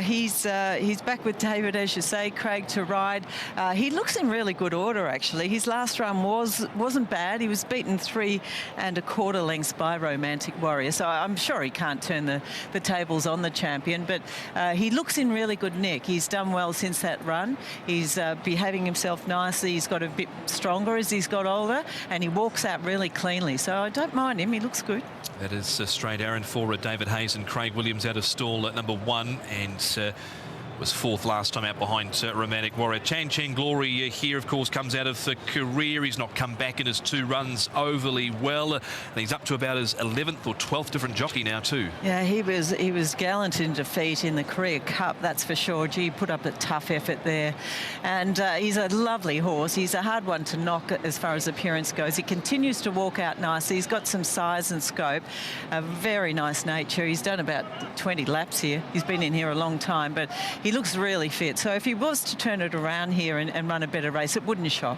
he's back with David, as you say, Craig to ride. He looks in really good order, actually. His last run wasn't bad. He was beaten 3 1/4 lengths by Romantic Warrior. So I'm sure he can't turn the tables on the champion, but he looks in really good nick. He's done well since that run. He's behaving himself nicely. He's got a bit stronger as he's got older, and he walks out really cleanly. So I don't mind him. He looks good. That is Straight Aaron for David Hayes and Craig Williams out of stall at number 1, and was 4th last time out behind Romantic Warrior. Chan Chen Glory here, of course, comes out of the career. He's not come back in his 2 runs overly well, and he's up to about his 11th or 12th different jockey now too. Yeah, he was gallant in defeat in the Career Cup, that's for sure. Gee, put up a tough effort there, and he's a lovely horse. He's a hard one to knock as far as appearance goes. He continues to walk out nicely. He's got some size and scope, a very nice nature. He's done about 20 laps here. He's been in here a long time, but he looks really fit. So if he was to turn it around here and run a better race, it wouldn't shock.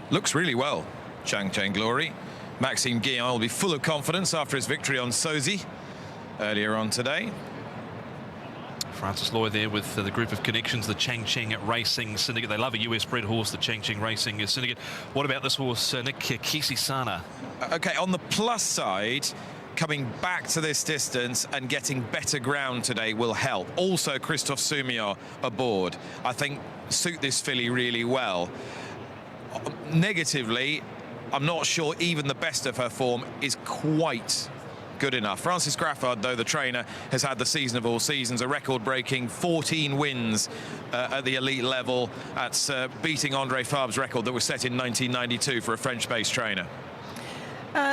Looks really well, Chan Chen Glory. Maxime Guillon will be full of confidence after his victory on Sozi earlier on today. Francis Loy there with the group of connections, the Chang Cheng Racing Syndicate. They love a US bred horse, the Chang Cheng Racing Syndicate. What about this horse, Nick Kisisana? Okay, on the plus side, coming back to this distance and getting better ground today will help. Also, Christophe Soumillon aboard, I think, suit this filly really well. Negatively, I'm not sure even the best of her form is quite good enough. Francis Graffard, though, the trainer, has had the season of all seasons, a record-breaking 14 wins at the elite level. That's beating André Fabre's record that was set in 1992 for a French-based trainer.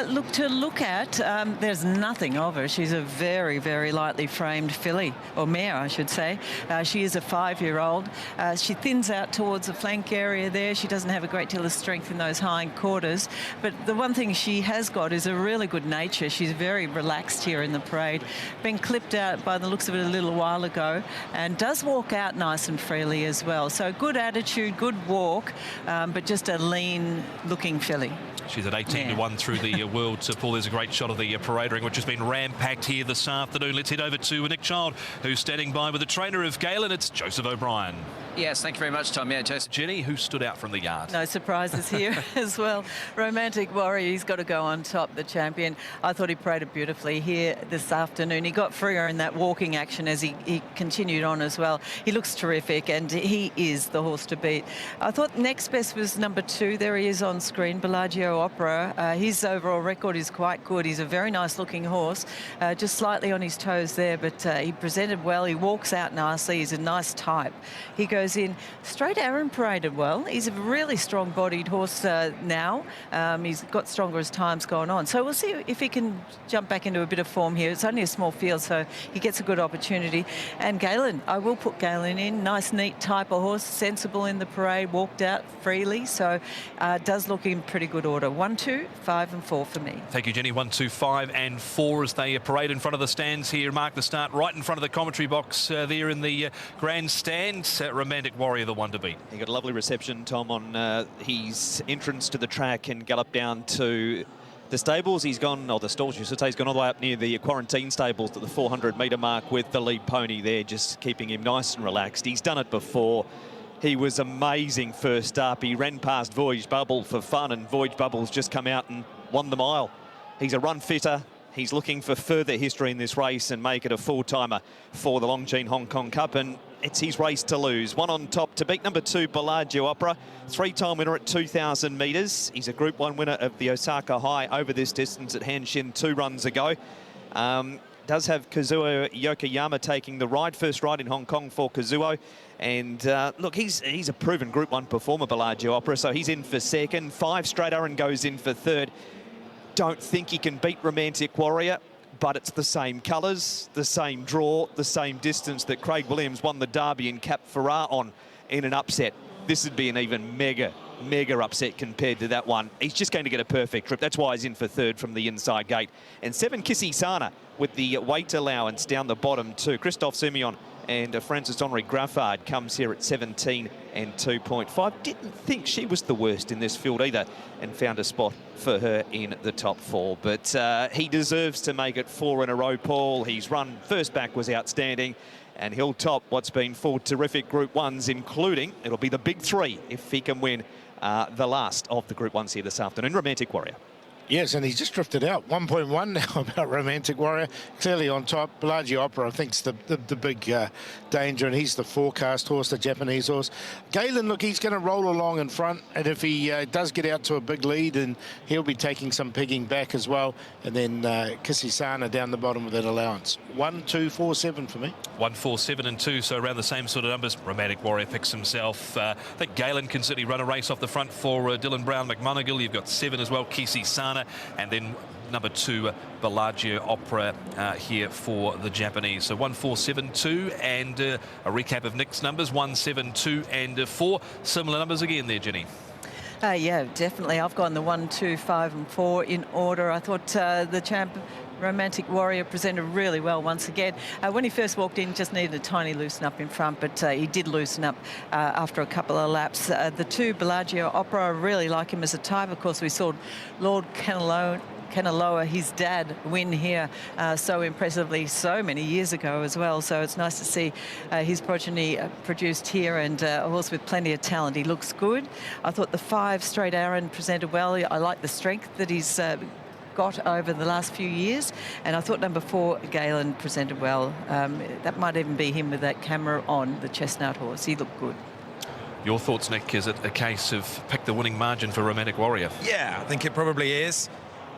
Look at, there's nothing of her. She's a very, very lightly framed filly, or mare, I should say. She is a 5-year-old. She thins out towards the flank area there. She doesn't have a great deal of strength in those hind quarters. But the one thing she has got is a really good nature. She's very relaxed here in the parade. Been clipped out by the looks of it a little while ago, and does walk out nice and freely as well. So good attitude, good walk, but just a lean-looking filly. She's at 18 to 1 through the world. So, Paul, there's a great shot of the parade ring, which has been ram-packed here this afternoon. Let's head over to Nick Child, who's standing by with the trainer of Galen. It's Joseph O'Brien. Yes, thank you very much, Tom. Yeah, Joseph. Jenny, who stood out from the yard? No surprises here as well. Romantic Warrior, he's got to go on top, the champion. I thought he paraded beautifully here this afternoon. He got freer in that walking action as he continued on as well. He looks terrific, and he is the horse to beat. I thought next best was number 2. There he is on screen, Bellagio Opera. His overall record is quite good. He's a very nice looking horse, just slightly on his toes there, but he presented well. He walks out nicely. He's a nice type. He goes in. Straight Aaron paraded well. He's a really strong-bodied horse now. He's got stronger as time's gone on. So we'll see if he can jump back into a bit of form here. It's only a small field, so he gets a good opportunity. And Galen, I will put Galen in. Nice, neat type of horse, sensible in the parade, walked out freely. So does look in pretty good order. 1, 2, 5 and 4 for me. Thank you, Jenny. 1, 2, 5 and 4 as they parade in front of the stands here. Mark the start right in front of the commentary box there in the grandstand. Romantic Warrior, the one to beat. He got a lovely reception, Tom, on his entrance to the track and galloped down to the stables. He's gone, or the stalls, you should say, he's gone all the way up near the quarantine stables at the 400-metre mark with the lead pony there, just keeping him nice and relaxed. He's done it before. He was amazing first up. He ran past Voyage Bubble for fun, and Voyage Bubble's just come out and won the mile. He's a run fitter. He's looking for further history in this race and make it a full-timer for the Longines Hong Kong Cup, and it's his race to lose. 1 on top to beat number 2, Bellagio Opera. 3-time winner at 2,000 metres. He's a Group 1 winner of the Osaka High over this distance at Hanshin 2 runs ago. Does have Kazuo Yokoyama taking the ride. First ride in Hong Kong for Kazuo. And look, he's a proven Group 1 performer, Bellagio Opera, so he's in for second. 5 Straight Aaron goes in for third. Don't think he can beat Romantic Warrior, but it's the same colours, the same draw, the same distance that Craig Williams won the Derby and Cap Ferrar on in an upset. This would be an even mega mega upset compared to that one. He's just going to get a perfect trip. That's why he's in for third from the inside gate. And 7, Kissy Sana with the weight allowance down the bottom too. Christophe Simeon and Francis-Henri Graffard comes here at 17 and 2.5. Didn't think she was the worst in this field either, and found a spot for her in the top 4. But he deserves to make it 4 in a row, Paul. His run first back was outstanding, and he'll top what's been 4 terrific Group 1s, including, it'll be the big 3 if he can win the last of the Group 1s here this afternoon. Romantic Warrior. Yes, and he's just drifted out. 1.1 now about Romantic Warrior. Clearly on top. Bellagio Opera, I think, is the big danger, and he's the forecast horse, the Japanese horse. Galen, look, he's going to roll along in front, and if he does get out to a big lead, and he'll be taking some pigging back as well. And then Kissy Sana down the bottom with that allowance. 1, 2, 4, 7 for me. 1, 4, 7 and 2, so around the same sort of numbers. Romantic Warrior picks himself. I think Galen can certainly run a race off the front for Dylan Brown McMonagle. You've got 7 as well, Kissy Sana, and then number 2, Bellagio Opera here for the Japanese. So 1, 4, 7, 2, and a recap of Nick's numbers: 1, 7, 2, and 4. Similar numbers again there, Jenny. Yeah, definitely. I've gone the 1, 2, 5, and 4 in order. I thought the champ Romantic Warrior presented really well once again. When he first walked in, just needed a tiny loosen up in front, but he did loosen up after a couple of laps. The 2, Bellagio Opera, I really like him as a type. Of course, we saw Lord Kanaloa, his dad, win here so impressively so many years ago as well. So it's nice to see his progeny produced here, and a horse with plenty of talent. He looks good. I thought the 5, Straight Aaron, presented well. I like the strength that he's got over the last few years, and I thought number 4, Galen, presented well. That might even be him with that camera on, the chestnut horse. He looked good. Your thoughts, Nick? Is it a case of pick the winning margin for Romantic Warrior? Yeah, I think it probably is.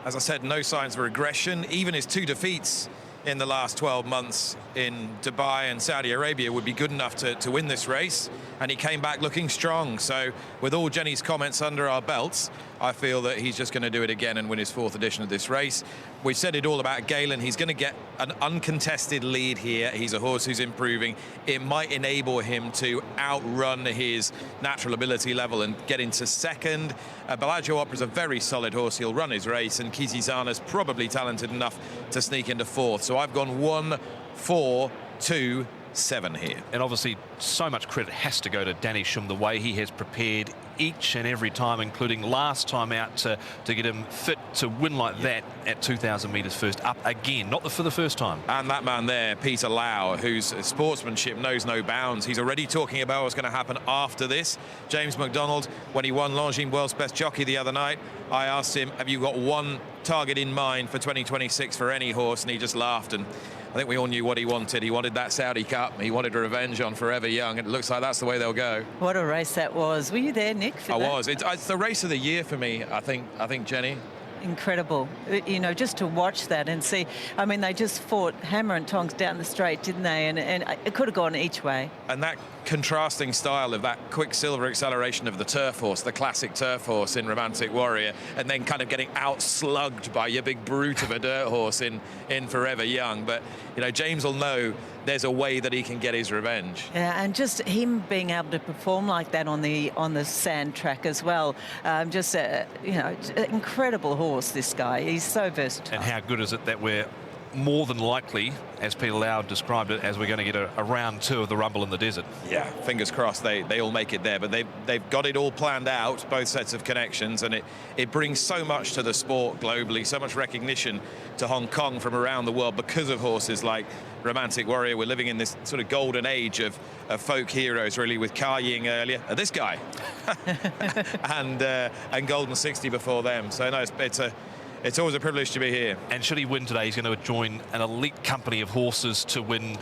As I said, no signs of regression. Even his 2 defeats in the last 12 months in Dubai and Saudi Arabia would be good enough to win this race, and he came back looking strong. So with all Jenny's comments under our belts, I feel that he's just going to do it again and win his 4th edition of this race. We've said it all about Galen. He's going to get an uncontested lead here. He's a horse who's improving. It might enable him to outrun his natural ability level and get into 2nd. Bellagio Opera is a very solid horse. He'll run his race, and Kissy Sana's probably talented enough to sneak into 4th. So I've gone 1, 4, 2, 7 here. And obviously so much credit has to go to Danny Shum, the way he has prepared each and every time, including last time out, to get him fit to win like that at 2,000 metres first up again, not for the first time. And that man there, Peter Lau, whose sportsmanship knows no bounds. He's already talking about what's going to happen after this. James McDonald, when he won Longines World's Best Jockey the other night, I asked him, have you got one target in mind for 2026 for any horse? And he just laughed, and I think we all knew what he wanted. He wanted that Saudi Cup. He wanted revenge on Forever Young, and it looks like that's the way they'll go. What a race that was. Were you there, Nick? I was. It's the race of the year for me, I think, Jenny. Incredible, you know, just to watch that and see. I mean, they just fought hammer and tongs down the straight, didn't they? And it could have gone each way. And that contrasting style of that quicksilver acceleration of the turf horse, the classic turf horse in Romantic Warrior, and then kind of getting outslugged by your big brute of a dirt horse in Forever Young. But, you know, James will know there's a way that he can get his revenge. Yeah, and just him being able to perform like that on the sand track as well. Just, you know, incredible horse, this guy. He's so versatile. And how good is it that we're more than likely, as Peter Lau described it, as we're going to get a round 2 of the Rumble in the Desert. Yeah, fingers crossed they all make it there, but they've got it all planned out, both sets of connections, and it brings so much to the sport globally, so much recognition to Hong Kong from around the world because of horses like Romantic Warrior. We're living in this sort of golden age of folk heroes, really, with Ka Ying earlier, this guy, and Golden 60 before them. So no, it's always a privilege to be here. And should he win today, he's going to join an elite company of horses to win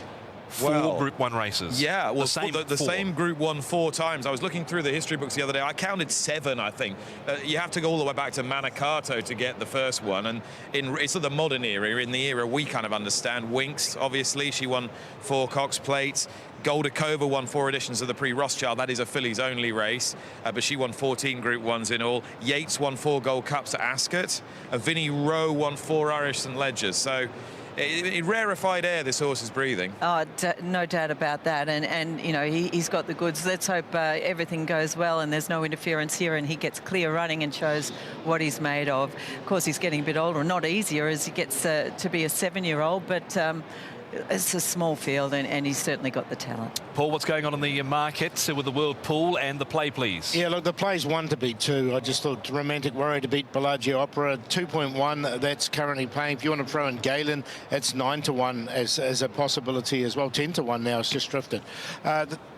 4 Group 1 races. Yeah, well, the same Group 1 4 times. I was looking through the history books the other day. I counted 7, I think. You have to go all the way back to Manicato to get the first one. And it's sort of the modern era, in the era we kind of understand. Winks, obviously, she won 4 Cox Plates. Goldakova won 4 editions of the Prix Rothschild. That is a fillies only race, but she won 14 Group 1s in all. Yates won 4 Gold Cups at Ascot. Vinnie Rowe won 4 Irish St Ledgers. So rarefied air this horse is breathing. Oh, no doubt about that. And you know, he's got the goods. Let's hope everything goes well and there's no interference here and he gets clear running and shows what he's made of. Of course, he's getting a bit older, not easier as he gets to be a 7-year-old, but it's a small field and he's certainly got the talent. Paul, what's going on in the market with the World Pool and the play, please? Yeah, look, the play's 1 to beat 2. I just thought Romantic Warrior to beat Bellagio Opera, 2.1. That's currently paying. If you want to throw in Galen, it's 9 to 1 as a possibility as well. 10 to 1 now. It's just drifted.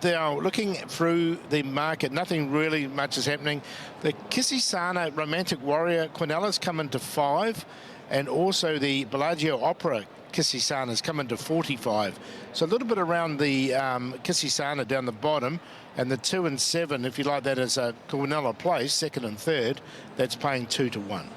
They are looking through the market. Nothing really much is happening. The Kissy-Sana Romantic Warrior Quinella's come into 5, and also the Bellagio Opera Kissy-Sana's come into 45. So a little bit around the Kissy-Sana down the bottom, and the 2 and 7, if you like that as a Quinella place, 2nd and 3rd, that's paying 2 to 1.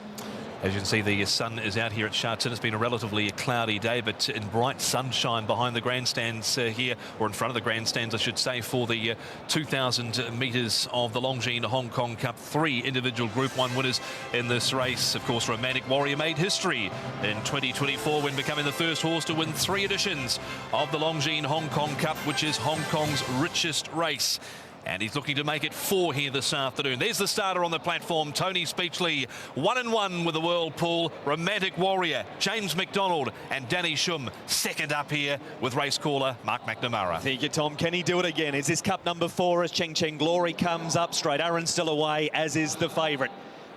As you can see, the sun is out here at Sharton. It's been a relatively cloudy day, but in bright sunshine behind the grandstands here, or in front of the grandstands, I should say, for the 2,000 metres of the Longines Hong Kong Cup. 3 individual Group 1 winners in this race. Of course, Romantic Warrior made history in 2024 when becoming the first horse to win 3 editions of the Longines Hong Kong Cup, which is Hong Kong's richest race. And he's looking to make it 4 here this afternoon. There's the starter on the platform, Tony Speechley. 1 and 1 with the World Pool. Romantic Warrior, James McDonald and Danny Shum second up here with race caller Mark McNamara. Thank you, Tom. Can he do it again? Is this cup number 4 as Cheng Cheng Glory comes up? Straight Aaron's still away, as is the favourite,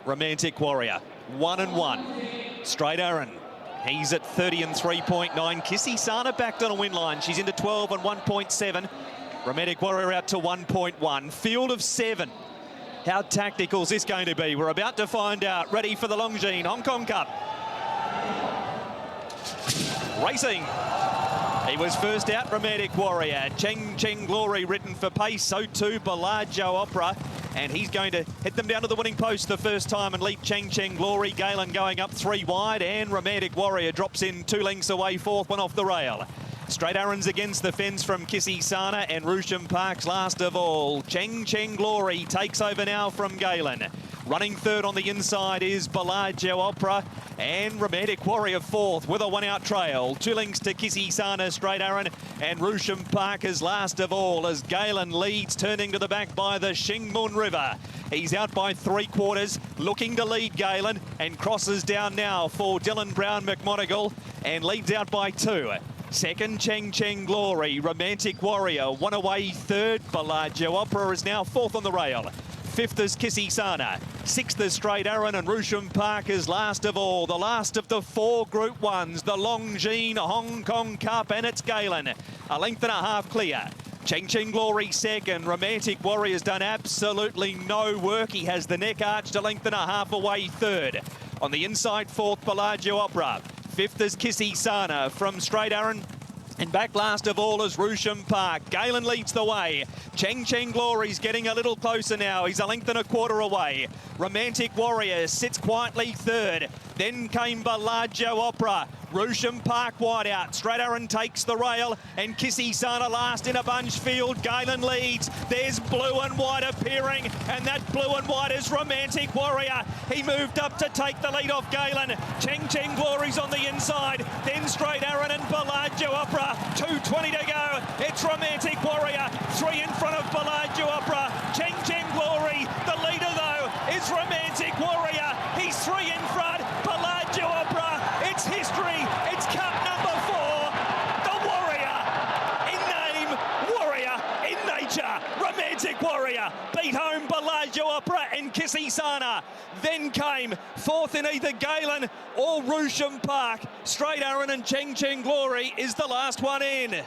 Romantic Warrior. 1 and 1. Straight Aaron. He's at 30 and 3.9. Kissy-Sana backed on a win line. She's into 12 and 1.7. Romantic Warrior out to 1.1. Field of 7. How tactical is this going to be? We're about to find out. Ready for the Longines Hong Kong Cup. Racing. He was first out, Romantic Warrior. Cheng Cheng Glory written for pace. So too Bellagio Opera. And he's going to hit them down to the winning post the first time and lead Cheng Cheng Glory. Galen going up 3 wide, and Romantic Warrior drops in 2 lengths away, 4th, 1 off the rail. Straight Aaron's against the fence from Kissy-Sana and Rusham Park's last of all. Cheng Cheng Glory takes over now from Galen. Running 3rd on the inside is Bellagio Opera, and Romantic Warrior 4th with a 1-out trail. 2 lengths to Kissy-Sana, Straight Aaron, and Rusham Park is last of all as Galen leads, turning to the back by the Shingmun River. He's out by 3/4, looking to lead Galen, and crosses down now for Dylan Brown McMonagle and leads out by 2. Second, Cheng Cheng Glory. Romantic Warrior 1 away, 3rd. Bellagio Opera is now 4th on the rail. 5th is Kissy-Sana. 6th is Straight Aaron, and Rusham Park is last of all. The last of the 4 Group 1s, the Longines Hong Kong Cup, and it's Galen. 1.5 lengths clear. Cheng Cheng Glory 2nd. Romantic Warrior's done absolutely no work. He has the neck arched 1.5 lengths away, 3rd. On the inside, 4th, Bellagio Opera. 5th is Kissy-Sana from Straight Aaron. And back last of all is Rusham Park. Galen leads the way. Cheng Cheng Glory's getting a little closer now. He's 1.25 lengths away. Romantic Warrior sits quietly 3rd. Then came Bellagio Opera. Rusham Park wide out. Straight Aaron takes the rail, and Kissy-Sana last in a bunch field. Galen leads. There's blue and white appearing, and that blue and white is Romantic Warrior. He moved up to take the lead off Galen. Cheng Cheng Glory's on the inside. Then Straight Aaron and Bellagio Opera. 2:20 to go. It's Romantic Warrior. 3 in front of Bellagio Opera. Cheng Cheng Glory. The leader though is Romantic Warrior. He's 3 in front. Bellagio Opera. It's history. It's cup number 4. The Warrior. In name, Warrior. In nature, Romantic Warrior. Beat home Bellagio Opera and Kissy-Sana. Then came 4th in either Galen or Rusham Park. Straight Aaron and Cheng Cheng Glory is the last one in.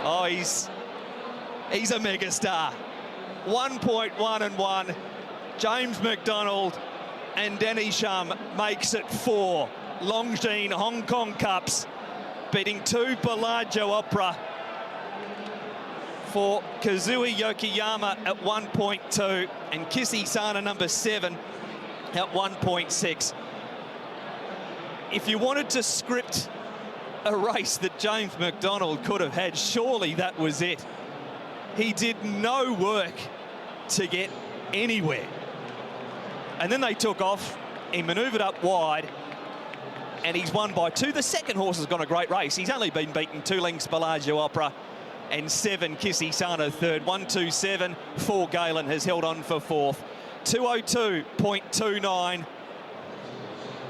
Oh, he's a megastar. 1.1 and 1. James McDonald and Danny Shum makes it 4 Longines Hong Kong Cups, beating 2 Bellagio Opera for Kazui Yokoyama at 1.2 and Kissy-Sana number 7 at 1.6. If you wanted to script a race that James McDonald could have had, surely that was it. He did no work to get anywhere. And then they took off He manoeuvred up wide, and he's won by 2. The second horse has gone a great race. He's only been beaten 2 lengths Bellagio Opera and 7 Kissy Sana third. 1-2-7. 4 Galen has held on for 4th. 2:02.29.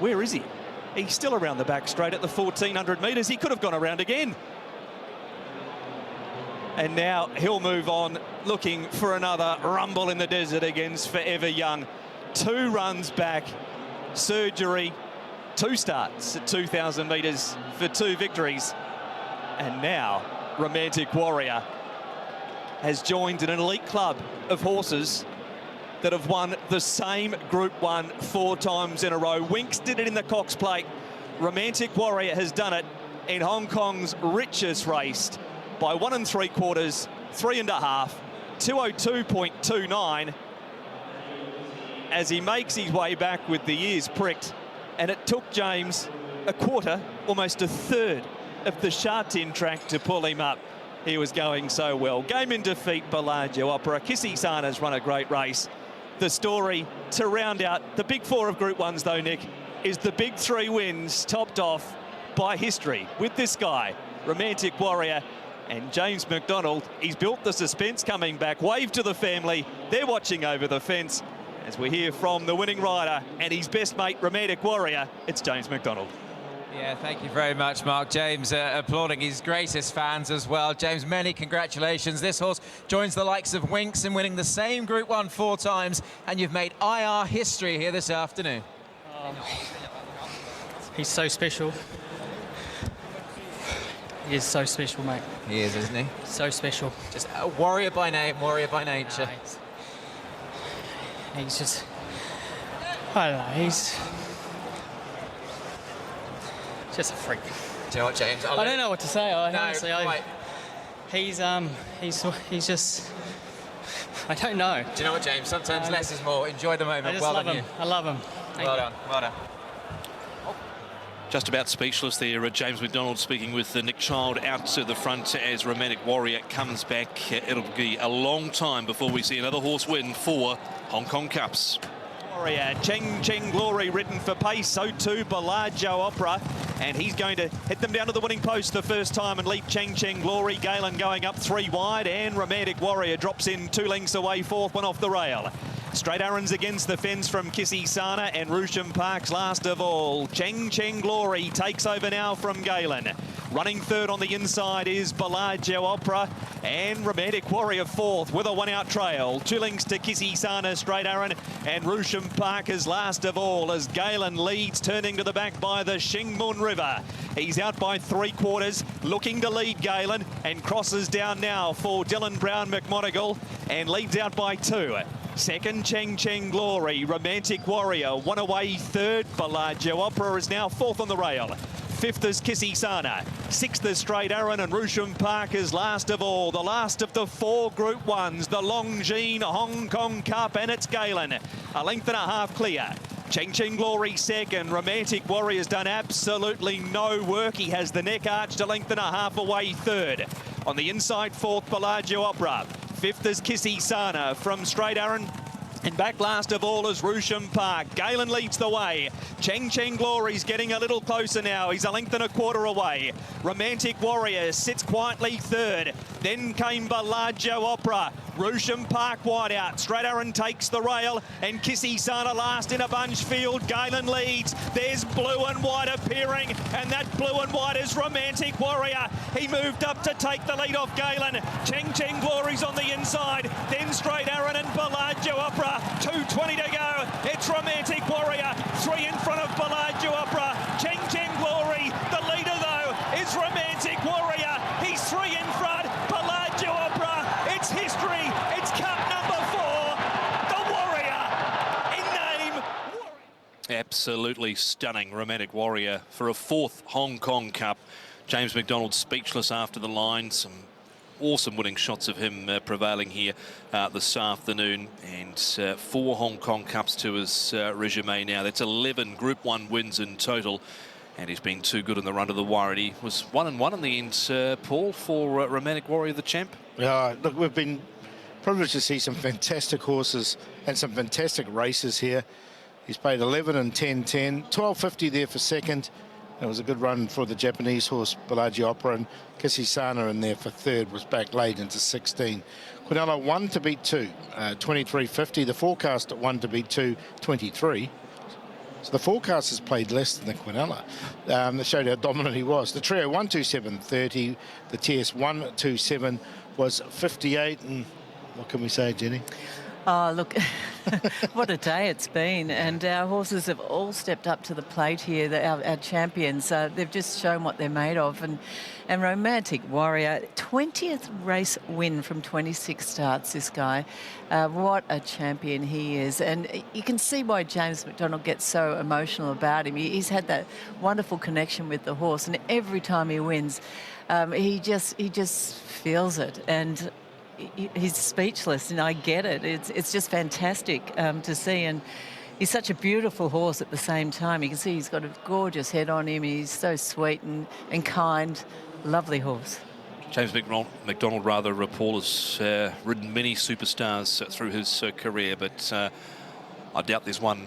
Where is he? He's still around the back straight at the 1,400 metres. He could have gone around again. And now he'll move on, looking for another rumble in the desert against Forever Young. 2 runs back, surgery, 2 starts at 2,000 metres for 2 victories. And now Romantic Warrior has joined an elite club of horses that have won the same Group 1 4 times in a row. Winks did it in the Cox Plate. Romantic Warrior has done it in Hong Kong's richest race by 1 3/4, 3 1/2, 2:02.29, as he makes his way back with the ears pricked. And it took James a quarter, almost a third of the Sha Tin track to pull him up. He was going so well. Game in defeat, Bellagio Opera. Kissy Sana's run a great race. The story to round out the big 4 of Group 1s, though, Nick, is the big 3 wins topped off by history with this guy, Romantic Warrior. And James McDonald, he's built the suspense coming back. Wave to the family. They're watching over the fence as we hear from the winning rider and his best mate, Romantic Warrior. It's James McDonald. Yeah, thank you very much, Mark. James applauding his greatest fans as well. James, many congratulations. This horse joins the likes of Winks in winning the same Group 1 4 times, and you've made IR history here this afternoon. He's so special. He is so special, mate. He is, isn't he? So special. Just a warrior by name, warrior by nature. He's just, I don't know, he's just a freak. Do you know what, James? I don't know what to say. Honestly, wait. He's just, I don't know. Do you know what, James? Sometimes less is more. Enjoy the moment. I just well love done, him. you. I love him. Well done. Well done. Just about speechless there, James McDonald speaking with Nick Child out to the front as Romantic Warrior comes back. It'll be a long time before we see another horse win 4 Hong Kong Cups. Warrior, Cheng Cheng Glory written for pace, so too Bellagio Opera, and he's going to hit them down to the winning post the first time and lead Cheng Cheng Glory. Galen going up 3 wide, and Romantic Warrior drops in 2 lengths away, 4th one off the rail. Straight Aaron's against the fence from Kissy Sana, and Rusham Park's last of all. Cheng Cheng Glory takes over now from Galen. Running 3rd on the inside is Bellagio Opera, and Romantic Warrior 4th with a 1-out trail. 2 lengths to Kissy Sana, Straight Aaron, and Rusham Park is last of all as Galen leads, turning to the back by the Shingmun River. He's out by 3/4, looking to lead Galen, and crosses down now for Dylan Brown McMonagle, and leads out by 2. Second, Cheng Cheng Glory. Romantic Warrior, 1 away. 3rd, Bellagio Opera is now 4th on the rail. 5th is Kissy Sana. 6th is Straight Aaron, and Rusham Park is last of all. The last of the 4 Group 1s, the Longines Hong Kong Cup, and it's Galen. 1.5 lengths clear. Cheng Cheng Glory 2nd. Romantic Warrior's done absolutely no work. He has the neck arched 1.5 lengths away. 3rd. On the inside, 4th, Bellagio Opera. 5th is Kissy Sana from Straight Aaron. And back last of all is Rusham Park. Galen leads the way. Cheng Cheng Glory's getting a little closer now. He's 1.25 lengths away. Romantic Warrior sits quietly 3rd. Then came Bellagio Opera. Rusham Park wide out. Straight Aaron takes the rail, and Kissy Sana last in a bunch field. Galen leads. There's blue and white appearing, and that blue and white is Romantic Warrior. He moved up to take the lead off Galen. Cheng Cheng Glory's on the inside. Then Straight Aaron and Bellagio Opera. 2:20 to go. It's Romantic Warrior. 3 in front of Bellagio Opera. Cheng Cheng Glory. The leader, though, is Romantic Warrior. He's 3 in front. Bellagio Opera. It's history. It's cup number 4. The Warrior in name. Absolutely stunning. Romantic Warrior for a 4th Hong Kong Cup. James McDonald speechless after the line. Some awesome winning shots of him prevailing here this afternoon, and 4 Hong Kong Cups to his resume now. That's 11 Group 1 wins in total, and he's been too good in the run to the wire. He was 1-1 in the end, Paul, for Romantic Warrior, the champ. Yeah, look, we've been privileged to see some fantastic horses and some fantastic races here. He's paid 11 and 10.10, 12.50 there for second. It was a good run for the Japanese horse, Balaji Opera, and Kisisana in there for third, was back late into 16. Quinella 1 to beat 2, 23.50. The forecast at 1 to beat 2, 23. So the forecast has played less than the Quinella. That showed how dominant he was. The trio 127.30, the TS 127 was 58. And what can we say, Jenny? Oh, look, what a day it's been. And our horses have all stepped up to the plate here, our champions. They've just shown what they're made of. And Romantic Warrior, 20th race win from 26 starts, this guy. What a champion he is. And you can see why James McDonald gets so emotional about him. He's had that wonderful connection with the horse. And every time he wins, he just feels it. And he's speechless, and I get it. It's just fantastic to see, and he's such a beautiful horse at the same time. You can see he's got a gorgeous head on him. He's so sweet and kind. Lovely horse. James McDonald, Paul, has ridden many superstars through his career, but I doubt there's one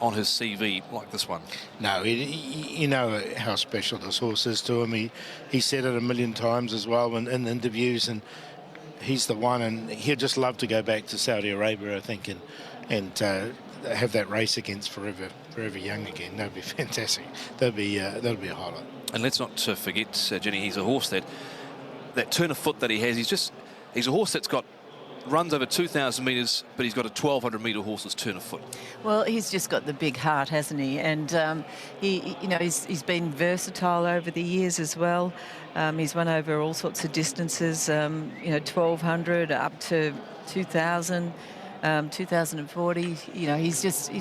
on his CV like this one. No, you know how special this horse is to him. He said it a million times as well in interviews, and he's the one, and he'd just love to go back to Saudi Arabia, I think, and have that race against Forever Young again. That'd be fantastic. That'd be a highlight. And let's not forget, Jenny, he's a horse that turn of foot that he has. He's a horse that's got runs over 2,000 metres, but he's got a 1,200 metre horse's turn of foot. Well, he's just got the big heart, hasn't he? And he's been versatile over the years as well. He's won over all sorts of distances, 1,200 up to 2,000, 2,040. He's just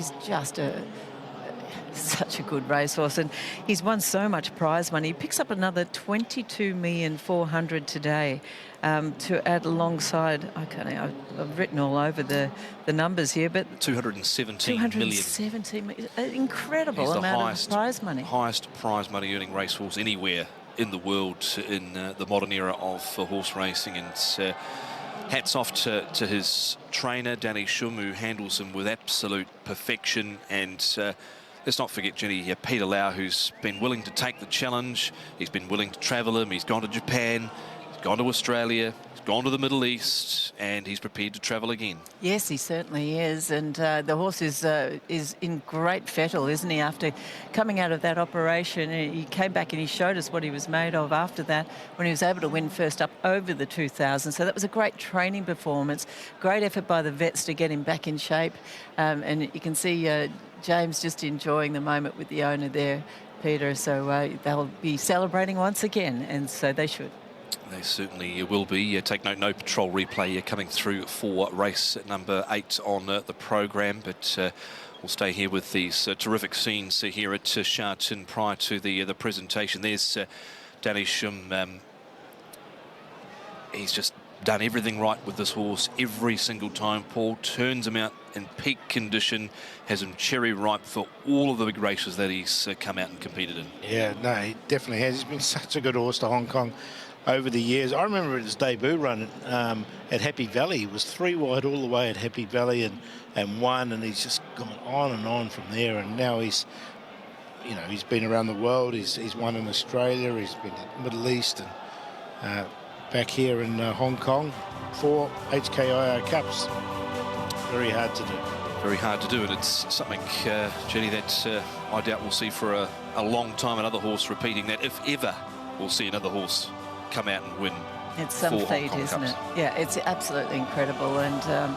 such a good racehorse, and he's won so much prize money. He picks up another 22,400,000 today to add alongside. I've written all over the numbers here, but 217 million. Incredible amount of prize money. Highest prize money earning racehorse anywhere in the world in the modern era of horse racing, and hats off to his trainer Danny Shum, who handles him with absolute perfection. And let's not forget, Jenny, Peter Lau, who's been willing to take the challenge. He's been willing to travel him. He's gone to Japan, he's gone to Australia, he's gone to the Middle East, and he's prepared to travel again. Yes, he certainly is. And the horse is in great fettle, isn't he? After coming out of that operation, he came back and he showed us what he was made of after that, when he was able to win first up over the 2,000. So that was a great training performance. Great effort by the vets to get him back in shape. And you can see James just enjoying the moment with the owner there, Peter. So they'll be celebrating once again, and so they should. They certainly will be. Take note, no patrol replay coming through for race number 8 on the programme, but we'll stay here with these terrific scenes here at Sha Tin prior to the presentation. There's Danny Shum. He's just done everything right with this horse every single time. Paul turns him out in peak condition, has him cherry ripe for all of the big races that he's come out and competed in. Yeah, no, he definitely has. He's been such a good horse to Hong Kong over the years. I remember his debut run at Happy Valley. He was 3 wide all the way at Happy Valley and won, and he's just gone on and on from there. And now he's been around the world. He's won in Australia. He's been in the Middle East and back here in Hong Kong, 4 HKIR Cups. Very hard to do. Very hard to do, and it's something, Jenny, that I doubt we'll see for a long time. Another horse repeating that, if ever we'll see another horse come out and win. It's some feat, isn't it? Yeah, it's absolutely incredible. And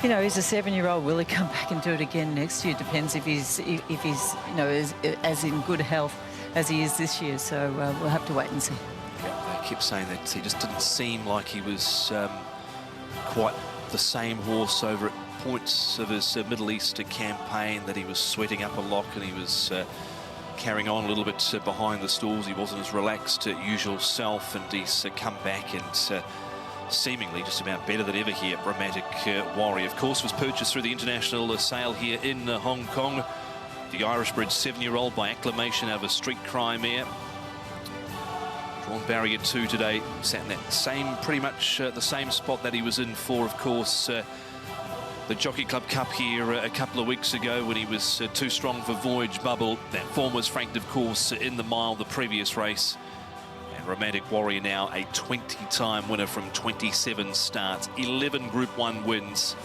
he's a 7-year-old. Will he come back and do it again next year? Depends if he's as in good health as he is this year. So we'll have to wait and see. Yeah, they kept saying that he just didn't seem like he was quite the same horse over at points of his Middle East campaign, that he was sweating up a lot and he was carrying on a little bit behind the stalls. He wasn't as relaxed usual self, and he's come back and seemingly just about better than ever here. Romantic Warrior, of course, was purchased through the international sale here in Hong Kong. The Irish-bred 7-year-old by acclamation out of a street cry mare. Drawn barrier 2 today, sat in that pretty much the same spot that he was in for, of course, the the Jockey Club Cup here a couple of weeks ago when he was too strong for Voyage Bubble. That form was franked, of course, in the mile the previous race. And Romantic Warrior now a 20-time winner from 27 starts, 11 Group 1 wins.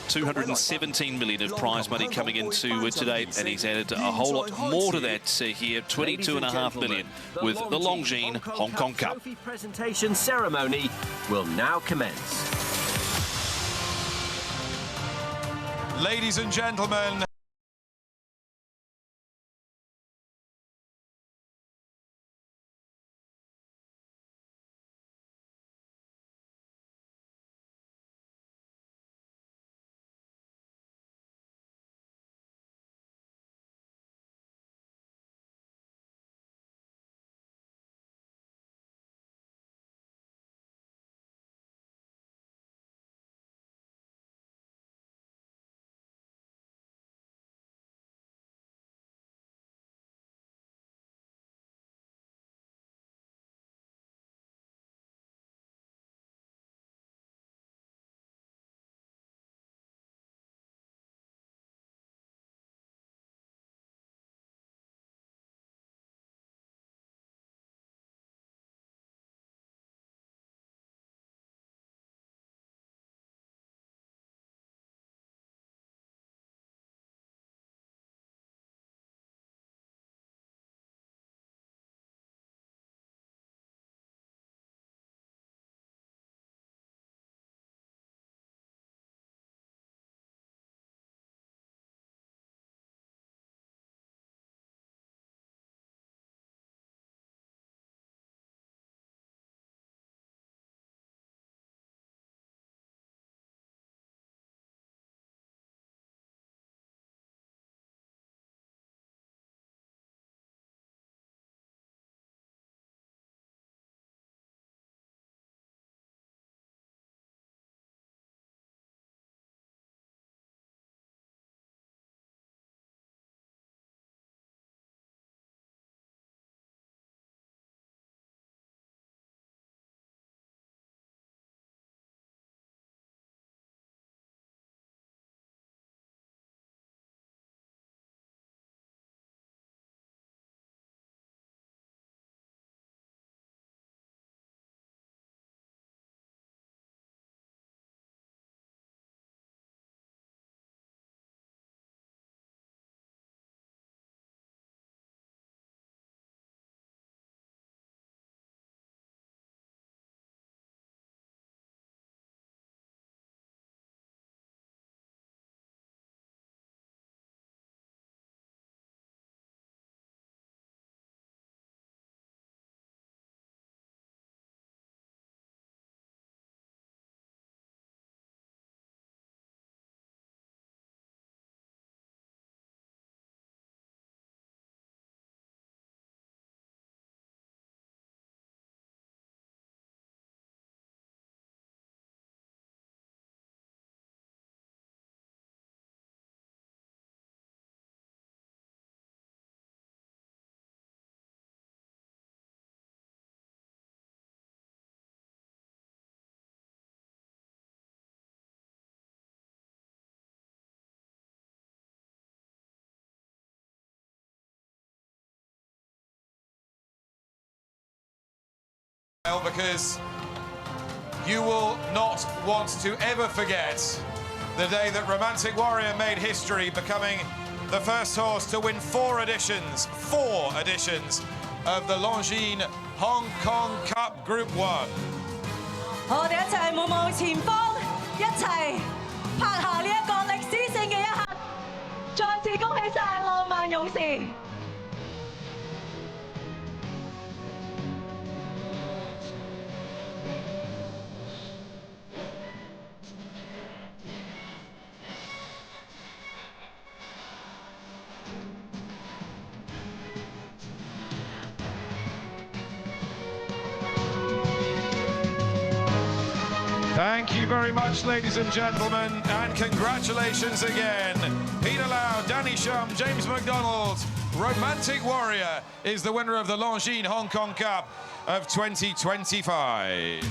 217 million of prize money coming into today, and he's added a whole lot more to that here, 22.5 million with the Longines Hong Kong Cup. Trophy presentation ceremony will now commence. Ladies and gentlemen, because you will not want to ever forget the day that Romantic Warrior made history, becoming the first horse to win four editions of the Longines Hong Kong Cup Group 1. 我哋一齊望望前方，一齊拍下呢一個歷史性嘅一刻。再次恭喜晒浪漫勇士！ Thank you very much, ladies and gentlemen, and congratulations again. Peter Lau, Danny Shum, James McDonald, Romantic Warrior is the winner of the Longines Hong Kong Cup of 2025.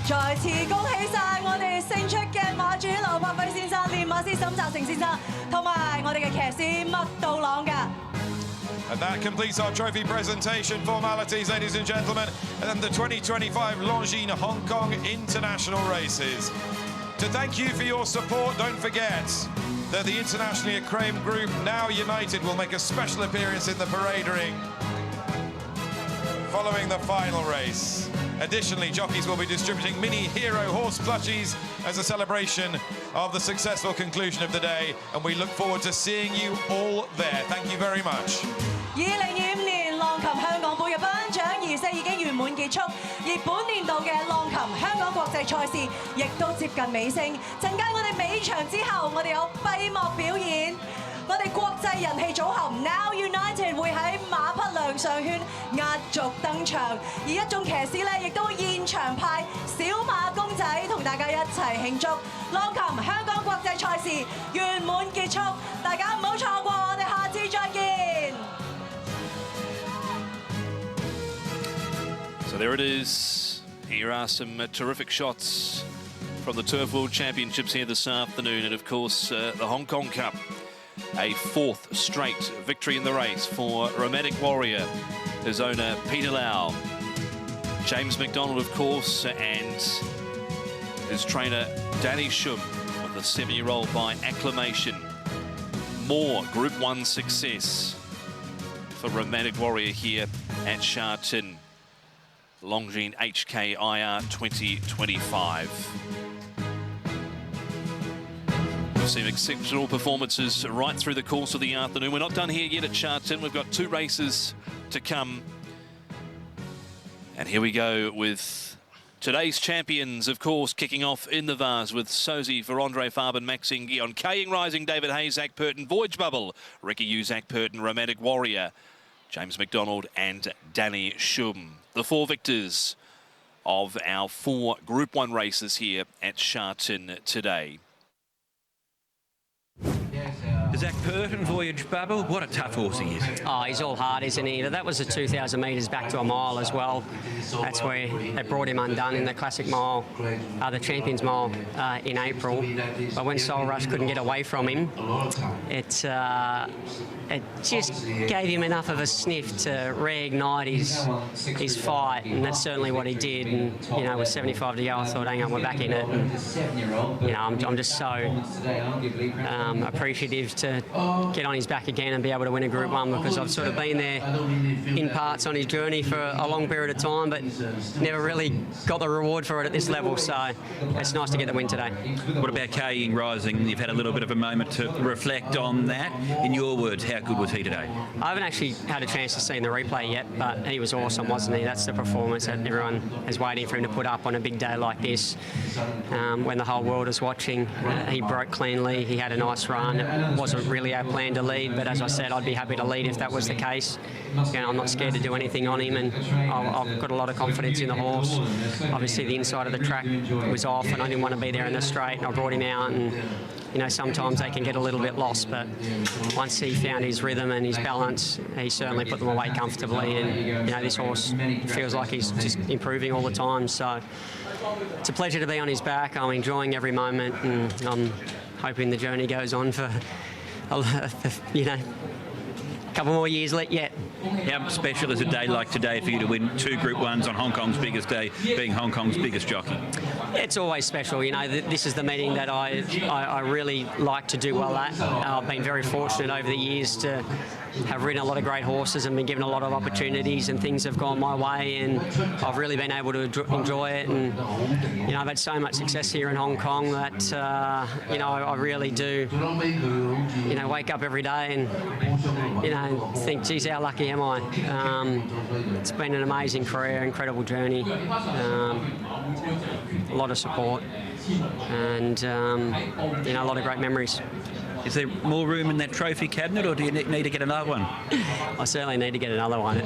再次恭喜晒我哋勝出嘅馬主劉柏輝先生，連埋馬師沈澤成先生，同埋我哋嘅騎師麥道朗㗎。And that completes our trophy presentation formalities, ladies and gentlemen, and the 2025 Longines Hong Kong International Races. To thank you for your support, don't forget that the internationally acclaimed group, Now United, will make a special appearance in the parade ring following the final race. Additionally, jockeys will be distributing mini hero horse plushies as a celebration of the successful conclusion of the day, and we look forward to seeing you all there. Thank you very much. 2025年浪琴香港盃嘅頒獎儀式已經圓滿結束，而本年度嘅浪琴香港國際賽事亦都接近尾聲。陣間我哋尾場之後，我哋有閉幕表演。我哋國際人氣組合 Now United 會喺馬匹亮相圈壓軸登場，而一眾騎師咧亦都會現場派小馬公仔同大家一齊慶祝浪琴香港國際賽事圓滿結束。大家唔好錯過，我哋下次再見。So there it is. Here are some terrific shots from the Turf World Championships here this afternoon, and of course the Hong Kong Cup. A fourth straight victory in the race for Romantic Warrior, his owner Peter Lau. James McDonald, of course, and his trainer Danny Shum, with the 7-year-old by acclamation. More Group 1 success for Romantic Warrior here at Sha Tin. Longines HKIR 2025. We've seen exceptional performances right through the course of the afternoon. We're not done here yet at Sha Tin. We've got 2 races to come. And here we go with today's champions, of course, kicking off in the Vase with Sozi for Andre Farben, Maxine Guillon, Kaying Rising, David Hayes, Zach Purton, Voyage Bubble, Ricky Yu, Zach Purton, Romantic Warrior, James McDonald and Danny Shum. The 4 victors of our 4 Group 1 races here at Sha Tin today. Zach Purton, Voyage Bubble, what a tough horse he is. Oh, he's all hard, isn't he? But that was the 2,000 metres back to a mile as well. That's where they brought him undone in the Classic Mile, the Champions Mile in April. But when Soul Rush couldn't get away from him, it just gave him enough of a sniff to reignite his fight, and that's certainly what he did. And, you know, with 75 to go, I thought, hang on, we're back in it. And, you know, I'm just so appreciative to get on his back again and be able to win a Group 1, because I've sort of been there in parts on his journey for a long period of time, but never really got the reward for it at this level. So it's nice to get the win today. What about Kaying Rising? You've had a little bit of a moment to reflect on that. In your words, how good was he today? I haven't actually had a chance to see the replay yet, but he was awesome, wasn't he? That's the performance that everyone is waiting for him to put up on a big day like this. When the whole world is watching, he broke cleanly. He had a nice run. It wasn't really our plan to lead, but as I said, I'd be happy to lead if that was the case. You know, I'm not scared to do anything on him, and I've got a lot of confidence in the horse. Obviously, the inside of the track was off, and I didn't want to be there in the straight, and I brought him out. And you know, sometimes they can get a little bit lost, but once he found his rhythm and his balance, he certainly put them away comfortably. And you know, this horse feels like he's just improving all the time. So it's a pleasure to be on his back. I'm enjoying every moment, and I'm hoping the journey goes on for, you know, a couple more years yet. How special is a day like today for you to win 2 Group 1s on Hong Kong's biggest day, being Hong Kong's biggest jockey? It's always special. You know, this is the meeting that I really like to do well at. I've been very fortunate over the years to have ridden a lot of great horses and been given a lot of opportunities, and things have gone my way, and I've really been able to enjoy it. And you know, I've had so much success here in Hong Kong that you know, I really do, you know, wake up every day and, you know, think, geez, how lucky am I? It's been an amazing career, incredible journey, a lot of support, and you know, a lot of great memories. Is there more room in that trophy cabinet, or do you need to get another one? I certainly need to get another one.